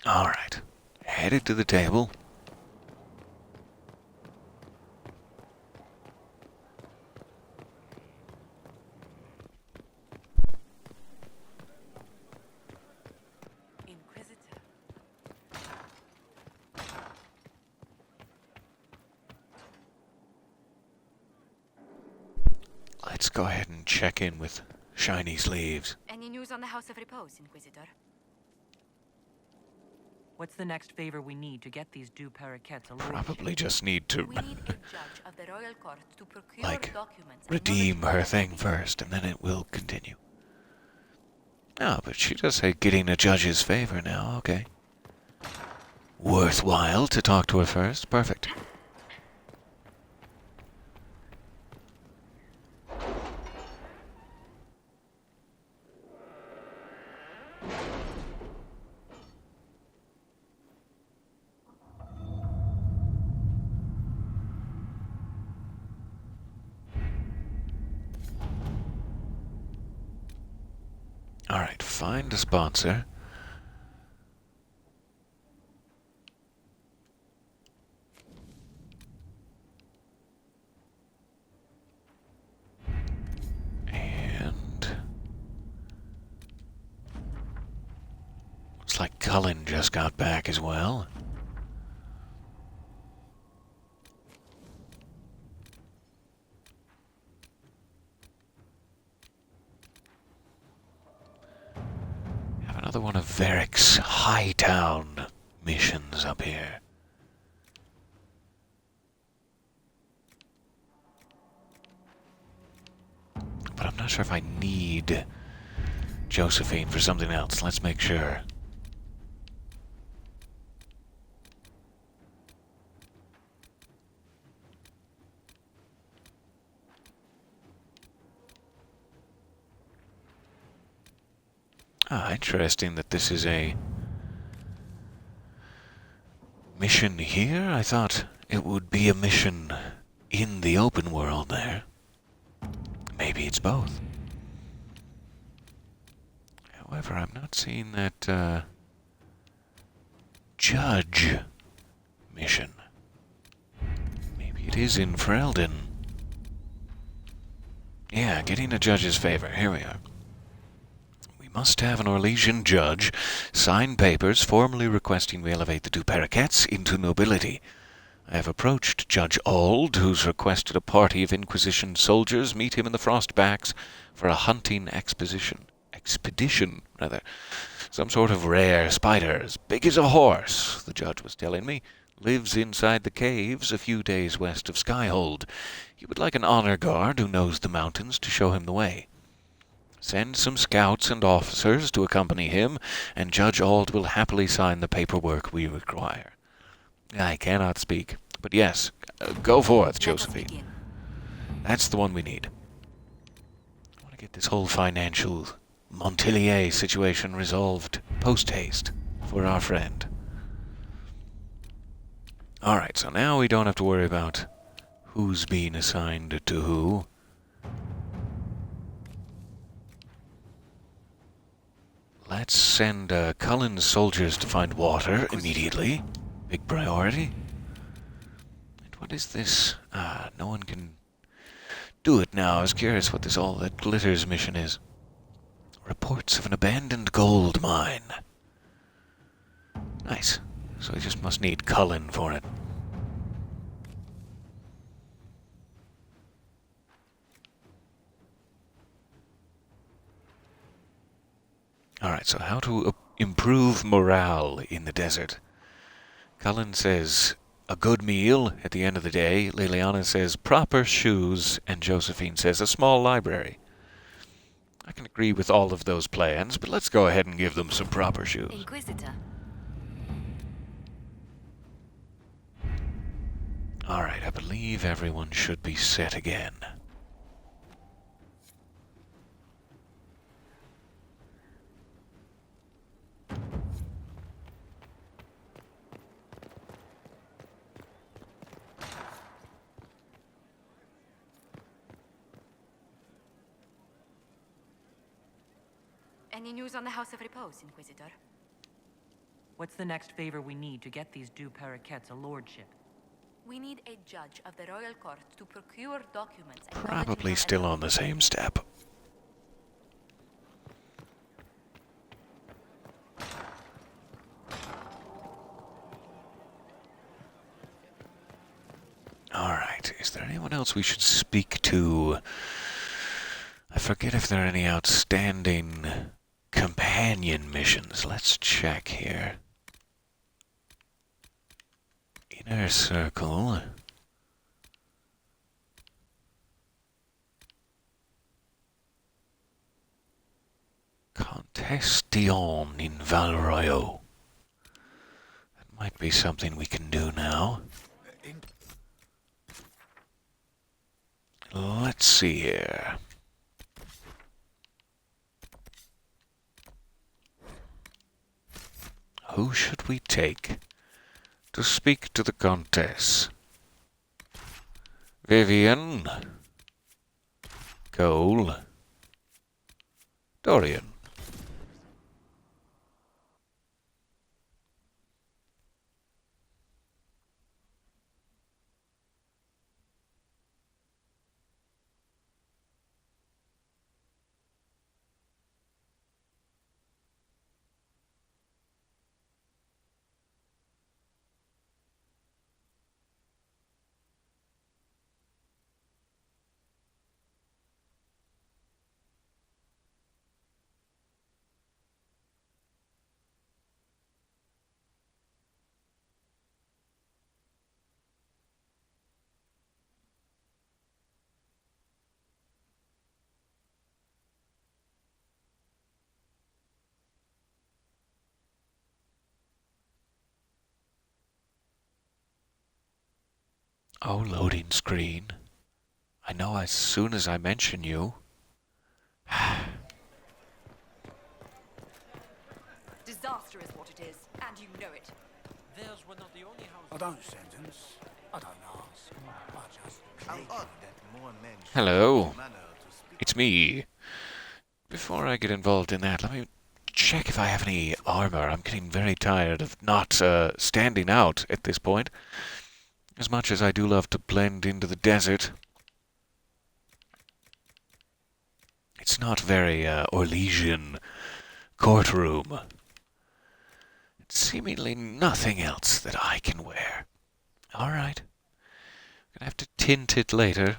S8: Alright. Headed to the table.
S4: Inquisitor.
S8: Let's go ahead and check in with Shiny Sleeves.
S5: Any news on the House of Repose, Inquisitor?
S4: What's the next favor we need to get these deux paraquets a
S8: Probably just need to,
S5: We need a judge of the royal court to procure
S8: like,
S5: documents.
S8: redeem her thing first, and then it will continue. Oh, but she does say getting a judge's favor now, okay. Worthwhile to talk to her first. Perfect. Alright, find a sponsor. And looks like Cullen just got back as well. Another one of Varric's Hightown missions up here. But I'm not sure if I need Josephine for something else. Let's make sure. Ah, interesting that this is a mission here. I thought it would be a mission in the open world there. Maybe it's both. However, I'm not seeing that judge mission. Maybe it is in Ferelden. Yeah, getting a judge's favor. Here we are. Must have an Orlesian judge sign papers formally requesting we elevate the two paraquets into nobility. I have approached Judge Auld, who's requested a party of Inquisition soldiers meet him in the Frostbacks for a hunting expedition. Some sort of rare spider, as big as a horse, the judge was telling me, lives inside the caves a few days west of Skyhold. He would like an honor guard who knows the mountains to show him the way. Send some scouts and officers to accompany him, and Judge Auld will happily sign the paperwork we require. I cannot speak, but yes, go forth, Josephine. That's the one we need. I want to get this whole financial Montilier situation resolved post-haste for our friend. Alright, so now we don't have to worry about who's being assigned to who. Let's send Cullen's soldiers to find water immediately. Big priority. And what is this? No one can do it now. I was curious what this all that glitters mission is. Reports of an abandoned gold mine. Nice. So we just must need Cullen for it. Alright, so how to improve morale in the desert. Cullen says a good meal at the end of the day. Liliana says proper shoes. And Josephine says a small library. I can agree with all of those plans, but let's go ahead and give them some proper shoes.
S5: Inquisitor.
S8: Alright, I believe everyone should be set again.
S5: Any news on the House of Repose, Inquisitor?
S4: What's the next favor we need to get these deux paraquets a lordship?
S12: We need a judge of the royal court to procure documents.
S8: Probably still on the same step. Alright, is there anyone else we should speak to? I forget if there are any outstanding companion missions. Let's check here. Inner Circle. Contestion in Valroyo. That might be something we can do now. Let's see here. Who should we take to speak to the Countess? Vivian. Cole. Dorian. Oh, loading screen. I know as soon as I mention you.
S12: Disaster is what it is, and you know it.
S13: Theirs were not the only houses.
S10: I don't sentence. I don't ask. I just
S13: How odd that more men should
S8: Hello.
S13: have the manner to speak.
S8: It's me. Before I get involved in that, let me check if I have any armor. I'm getting very tired of not standing out at this point. As much as I do love to blend into the desert. It's not very Orlesian courtroom. It's seemingly nothing else that I can wear. Alright. Gonna have to tint it later.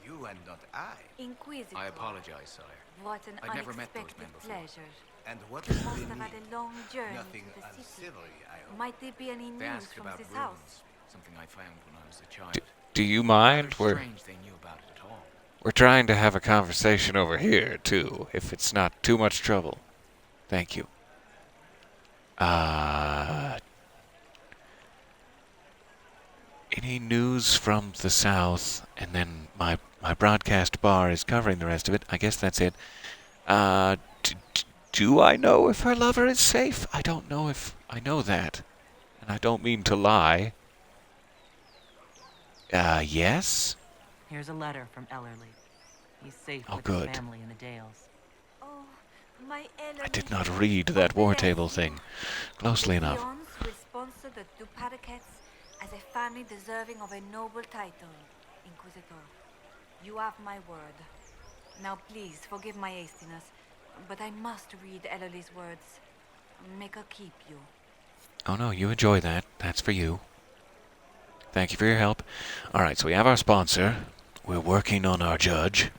S13: You and not I.
S12: Inquisitor.
S14: I apologize, sire.
S12: What an
S14: I've never met those
S12: unexpected
S14: men before.
S12: pleasure.
S13: And what
S12: You
S13: does
S12: must
S13: it
S12: have had
S13: mean?
S12: a long journey
S13: Nothing
S12: to the city.
S13: unsavory, I hope.
S12: Might there be any
S14: They
S12: news
S14: asked
S12: from
S14: about
S12: this
S14: runes,
S12: house?
S14: something I found when I was a child.
S8: Do you mind?
S14: Rather strange they knew about it at all.
S8: We're trying to have a conversation over here, too, if it's not too much trouble. Thank you. Any news from the south? And then my broadcast bar is covering the rest of it. I guess that's it. Do I know if her lover is safe? I don't know if I know that. And I don't mean to lie. Yes?
S4: Here's a letter from Ellerly. He's safe
S8: Oh,
S4: with
S8: good.
S4: his family in the Dales.
S12: Oh, my
S8: I did not read that war table thing closely enough.
S12: Lyons will sponsor the two parakeets as a family deserving of a noble title, Inquisitor. You have my word. Now please forgive my hastiness, but I must read Ellerly's words. Make her keep you.
S8: Oh no, you enjoy that. That's for you. Thank you for your help. Alright, so we have our sponsor. We're working on our judge.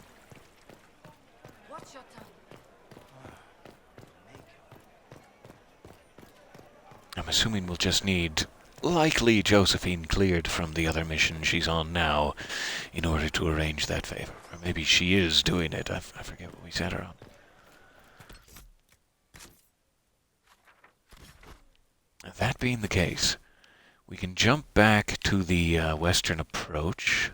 S12: Watch your tongue.
S8: I'm assuming we'll just need, likely, Josephine cleared from the other mission she's on now in order to arrange that favor. Or maybe she is doing it. I forget what we set her on. That being the case, we can jump back to the western approach.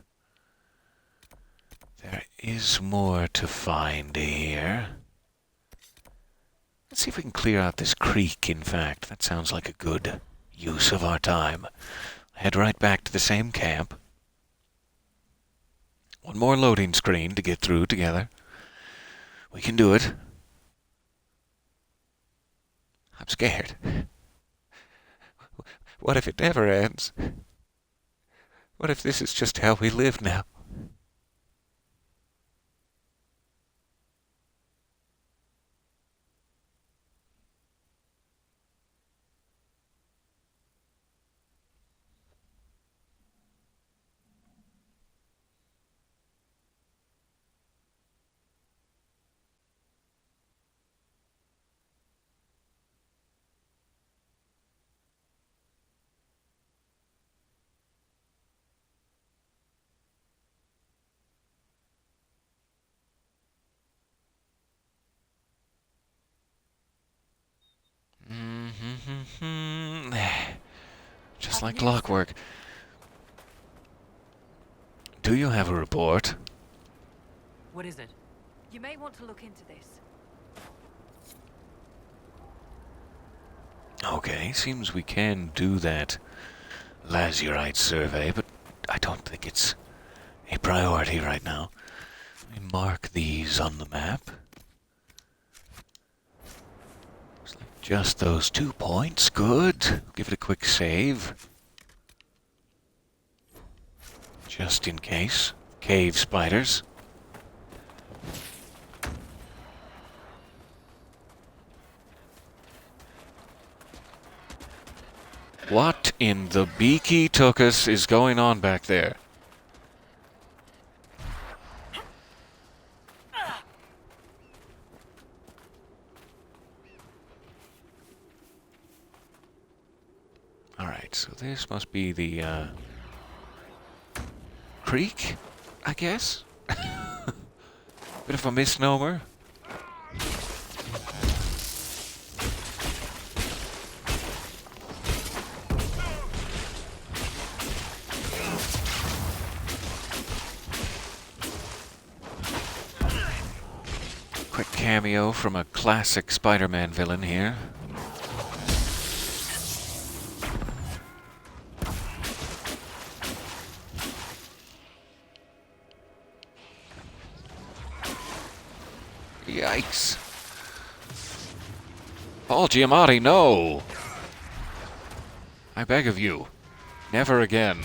S8: There is more to find here. Let's see if we can clear out this creek, in fact. That sounds like a good use of our time. Head right back to the same camp. One more loading screen to get through together. We can do it. I'm scared. What if it never ends? What if this is just how we live now? Just like clockwork. Do you have a report?
S4: What is it?
S12: You may want to look into this.
S8: Okay, seems we can do that lazurite survey, but I don't think it's a priority right now. Let me mark these on the map. Looks like just those 2 points. Good. Give it a quick save. Just in case. Cave spiders. What in the beaky took us is going on back there? Alright, so this must be the, creek, I guess? Bit of a misnomer. Quick cameo from a classic Spider-Man villain here. Yikes. Paul Giamatti, no! I beg of you, never again.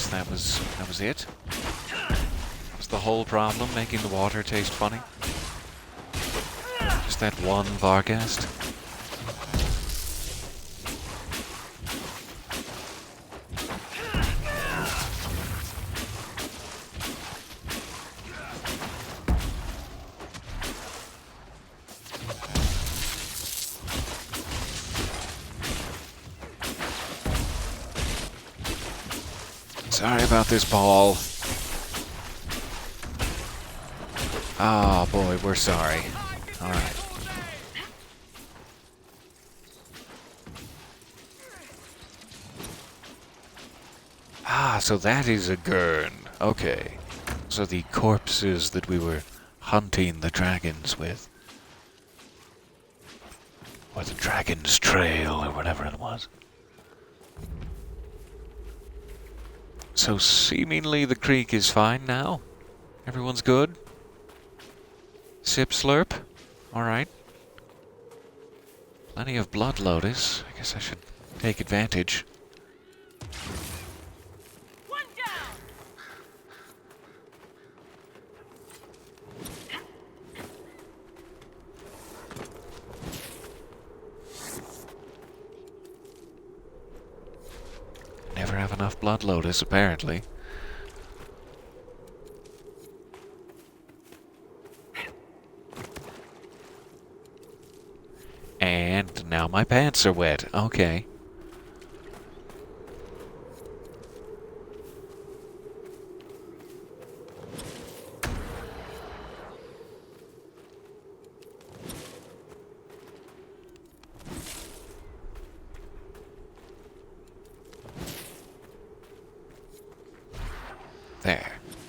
S8: That was it. Was the whole problem making the water taste funny? Just that one Varghast? Sorry about this, Paul. Oh boy, we're sorry. Alright. Ah, so that is a gurn. Okay. So the corpses that we were hunting the dragons with. Or the dragon's trail, or whatever it was. So seemingly the creek is fine now. Everyone's good. Sip slurp. Alright. Plenty of blood lotus. I guess I should take advantage.
S2: One down.
S8: Never have enough blood lotus, apparently. And now my pants are wet. Okay.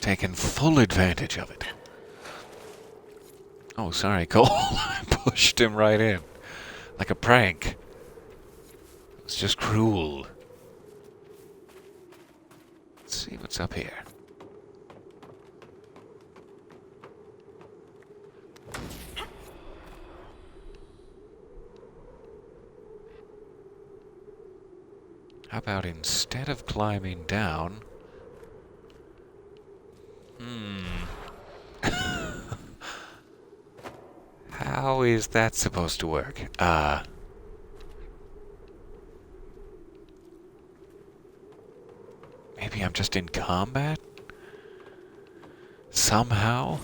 S8: taken full advantage of it. Oh, sorry, Cole. I pushed him right in. Like a prank. It's just cruel. Let's see what's up here. How about instead of climbing down... How is that supposed to work? Maybe I'm just in combat? Somehow?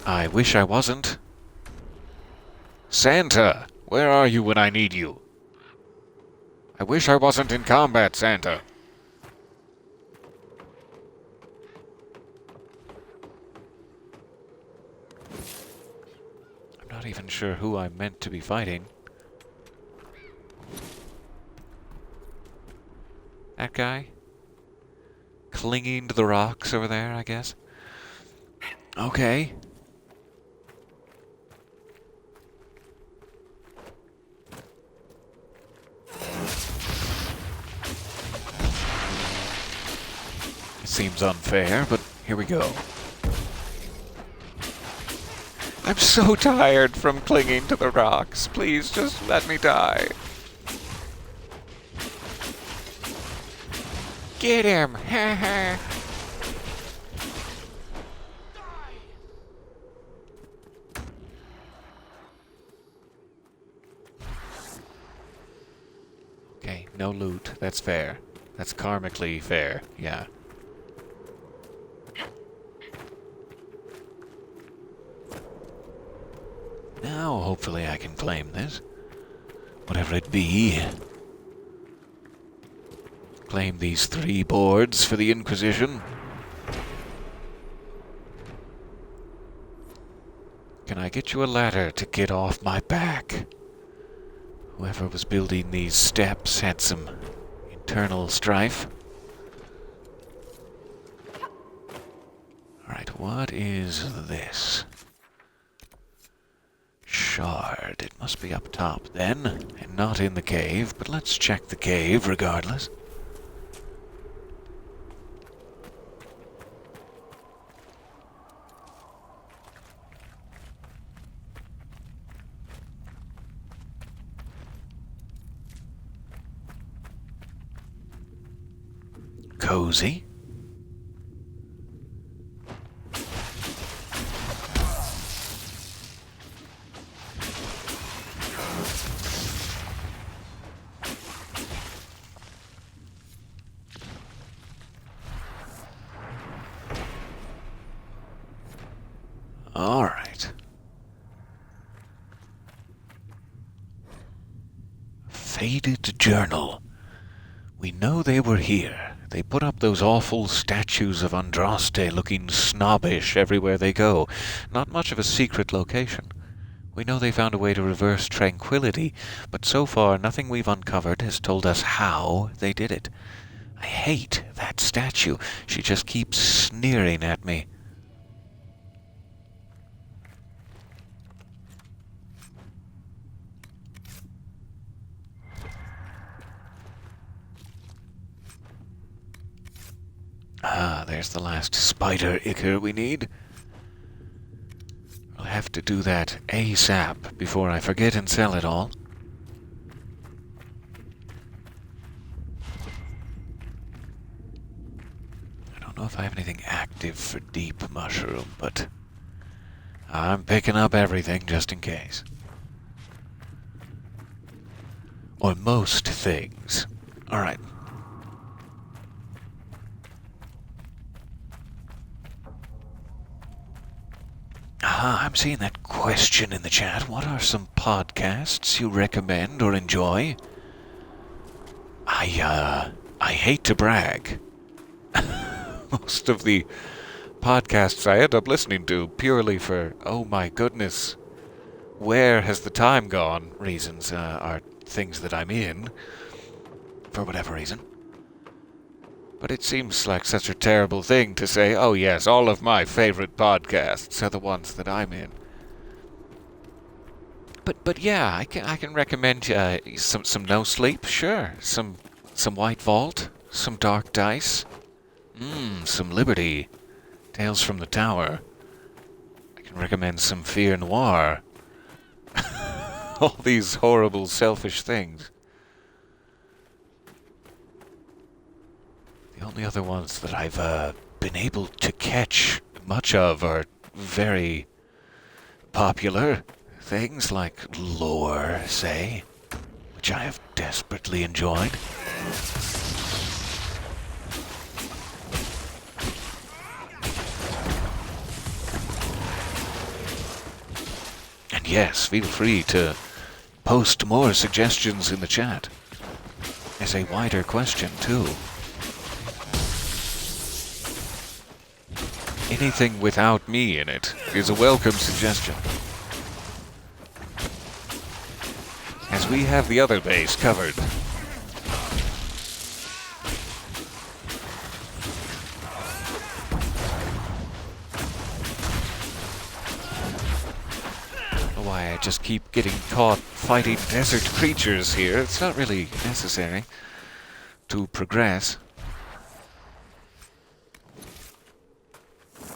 S8: I wish I wasn't. Santa! Where are you when I need you? I wish I wasn't in combat, Santa. I'm not even sure who I'm meant to be fighting. That guy? Clinging to the rocks over there, I guess? Okay. It seems unfair, but here we go. I'm so tired from clinging to the rocks. Please, just let me die. Get him! Ha ha! Okay, no loot. That's fair. That's karmically fair, yeah. Now, hopefully I can claim this. Whatever it be. Claim these 3 boards for the Inquisition. Can I get you a ladder to get off my back? Whoever was building these steps had some internal strife. Alright, what is this? Shard. It must be up top then, and not in the cave, but let's check the cave regardless. Cozy. All right. Faded journal. We know they were here. They put up those awful statues of Andraste looking snobbish everywhere they go. Not much of a secret location. We know they found a way to reverse tranquility, but so far nothing we've uncovered has told us how they did it. I hate that statue. She just keeps sneering at me. Ah, there's the last spider ichor we need. I'll have to do that ASAP before I forget and sell it all. I don't know if I have anything active for deep mushroom, but I'm picking up everything just in case. Or most things. Alright. Aha, I'm seeing that question in the chat. What are some podcasts you recommend or enjoy? I hate to brag. Most of the podcasts I end up listening to purely for, oh my goodness, where has the time gone reasons are things that I'm in, for whatever reason. But it seems like such a terrible thing to say, oh yes, all of my favorite podcasts are the ones that I'm in. But yeah, I can recommend some No Sleep, sure. Some White Vault, some Dark Dice, some Liberty, Tales from the Tower. I can recommend some Fear Noir. All these horrible, selfish things. The only other ones that I've been able to catch much of are very popular things like lore, say, which I have desperately enjoyed. And yes, feel free to post more suggestions in the chat. As a wider question, too. Anything without me in it is a welcome suggestion. As we have the other base covered. Why I just keep getting caught fighting desert creatures here. It's not really necessary to progress.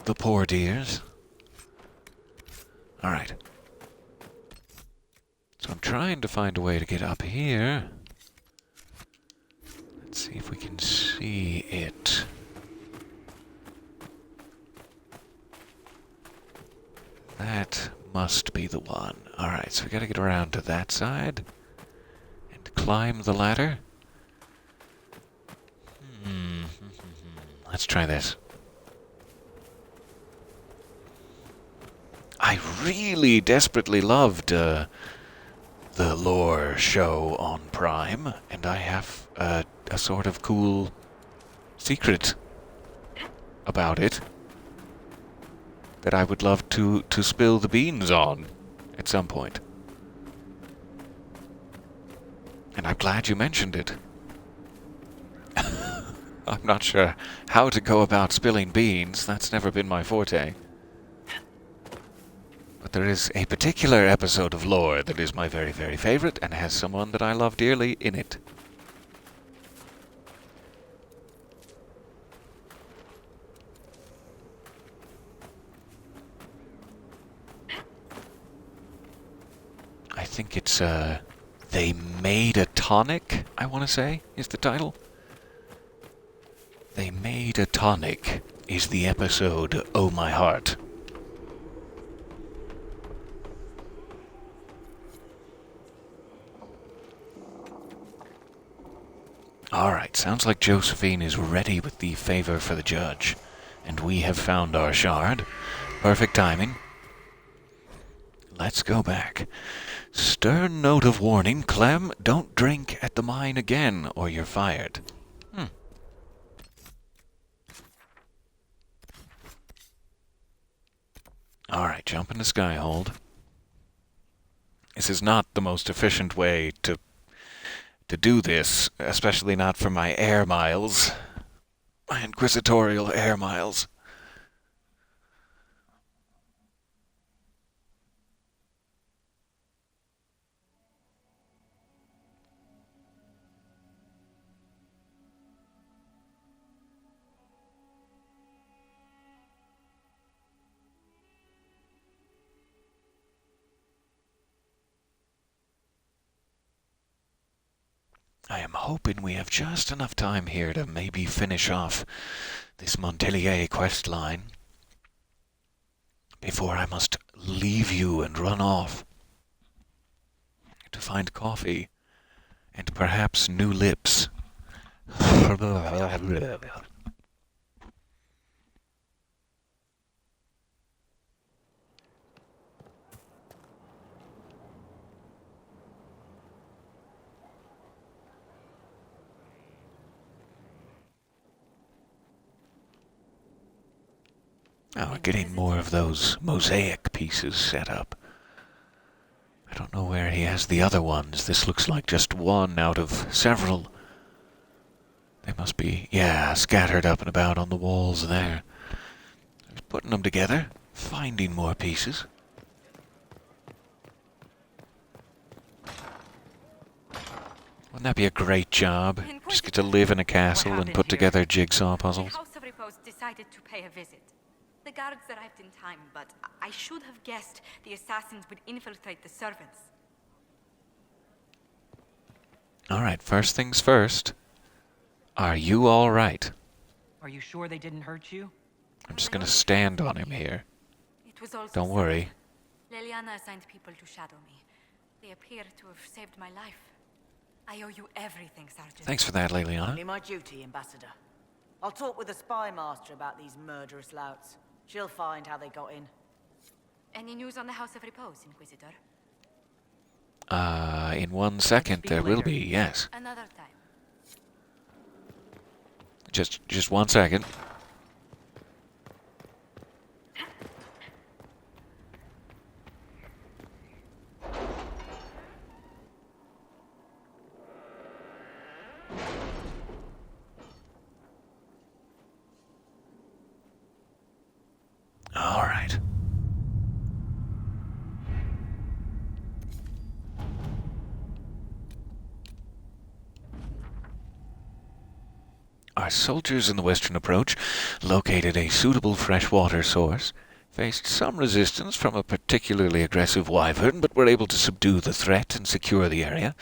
S8: The poor dears. Alright. So I'm trying to find a way to get up here. Let's see if we can see it. That must be the one. Alright, so we gotta get around to that side. And climb the ladder. Let's try this. I really desperately loved the lore show on Prime, and I have a sort of cool secret about it that I would love to spill the beans on at some point. And I'm glad you mentioned it. I'm not sure how to go about spilling beans. That's never been my forte. But there is a particular episode of lore that is my very, very favorite and has someone that I love dearly in it. I think it's, They Made a Tonic, I want to say, is the title. They Made a Tonic is the episode Oh My Heart. Alright, sounds like Josephine is ready with the favor for the judge. And we have found our shard. Perfect timing. Let's go back. Stern note of warning, Clem, don't drink at the mine again or you're fired. Alright, jump into Skyhold. This is not the most efficient way to do this, especially not for my air miles. My inquisitorial air miles. I am hoping we have just enough time here to maybe finish off this Montpellier quest line before I must leave you and run off to find coffee and perhaps new lips. Now we're getting more of those mosaic pieces set up. I don't know where he has the other ones. This looks like just one out of several They must be, yeah, scattered up and about on the walls there. Just putting them together, finding more pieces. Wouldn't that be a great job? Just get to live in a castle and put together jigsaw puzzles.
S12: The House of Repose decided to pay a visit. The guards arrived in time, but I should have guessed the assassins would infiltrate the servants.
S8: Alright, first things first. Are you alright?
S4: Are you sure they didn't hurt you?
S8: I'm just gonna stand on him here.
S12: It was also
S8: Don't worry.
S12: Leliana assigned people to shadow me. They appear to have saved my life. I owe you everything, Sergeant.
S8: Thanks for that, Leliana.
S15: Only my duty, Ambassador. I'll talk with the spy master about these murderous louts. She'll find how they got in.
S12: Any news on the House of Repose, Inquisitor?
S8: In 1 second there will be, yes.
S12: Another time.
S8: Just 1 second. All right. Our soldiers in the western approach located a suitable freshwater source, faced some resistance from a particularly aggressive wyvern, but were able to subdue the threat and secure the area.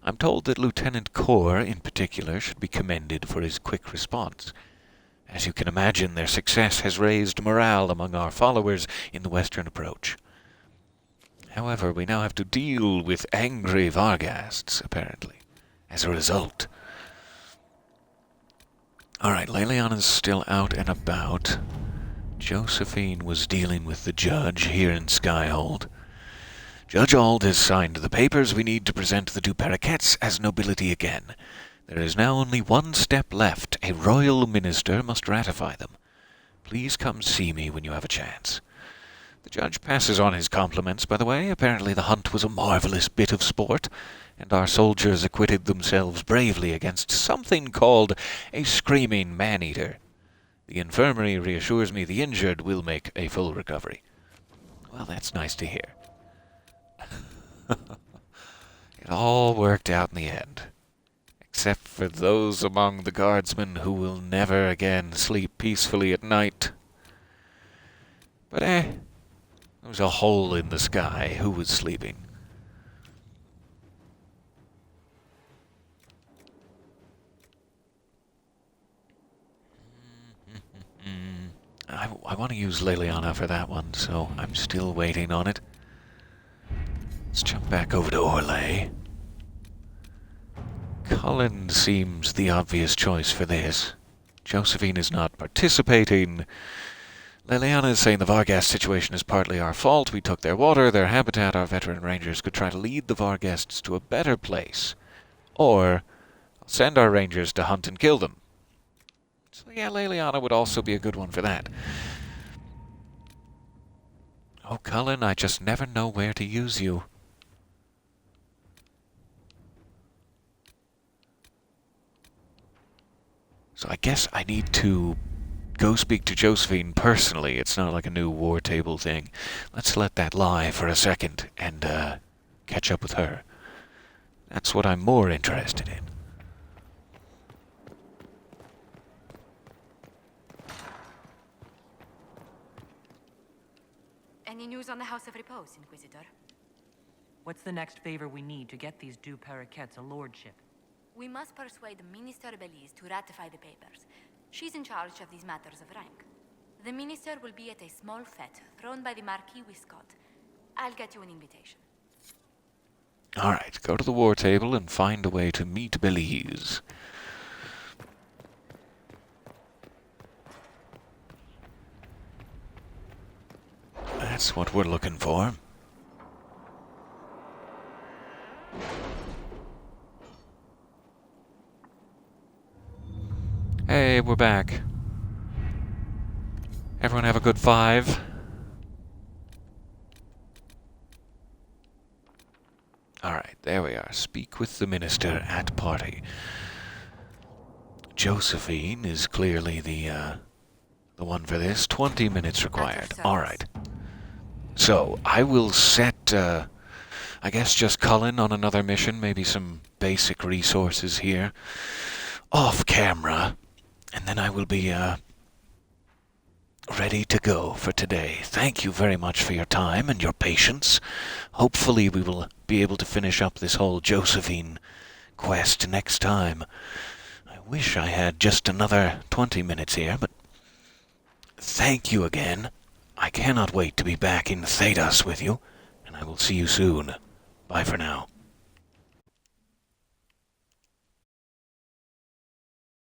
S8: I'm told that Lieutenant Core, in particular, should be commended for his quick response. As you can imagine, their success has raised morale among our followers in the western approach. However, we now have to deal with angry Varghasts, apparently, as a result. Alright, Leliana's still out and about. Josephine was dealing with the judge here in Skyhold. Judge Ald has signed the papers we need to present the two paraquets as nobility again. There is now only one step left. A royal minister must ratify them. Please come see me when you have a chance. The judge passes on his compliments, by the way. Apparently the hunt was a marvelous bit of sport, and our soldiers acquitted themselves bravely against something called a screaming man-eater. The infirmary reassures me the injured will make a full recovery. Well, that's nice to hear. It all worked out in the end. Except for those among the guardsmen who will never again sleep peacefully at night. But there was a hole in the sky. Who was sleeping? I want to use Leliana for that one, so I'm still waiting on it. Let's jump back over to Orlais. Cullen seems the obvious choice for this. Josephine is not participating. Leliana is saying the Varghast situation is partly our fault. We took their water, their habitat. Our veteran rangers could try to lead the Varghasts to a better place. Or send our rangers to hunt and kill them. So yeah, Leliana would also be a good one for that. Oh, Cullen, I just never know where to use you. So I guess I need to go speak to Josephine personally. It's not like a new war table thing. Let's let that lie for a second and catch up with her. That's what I'm more interested in.
S12: Any news on the House of Repose, Inquisitor?
S4: What's the next favor we need to get these deux paraquets a lordship?
S12: We must persuade the Minister Belize to ratify the papers. She's in charge of these matters of rank. The minister will be at a small fete thrown by the Marquis Wiscott. I'll get you an invitation.
S8: Alright, go to the war table and find a way to meet Belize. That's what we're looking for. Hey, we're back. Everyone have a good 5? Alright, there we are. Speak with the minister at party. Josephine is clearly the one for this. 20 minutes required. Alright. So, I will set, I guess just Cullen on another mission, maybe some basic resources here, off camera, and then I will be, ready to go for today. Thank you very much for your time and your patience. Hopefully we will be able to finish up this whole Josephine quest next time. I wish I had just another 20 minutes here, but thank you again. I cannot wait to be back in Thedas with you, and I will see you soon. Bye for now.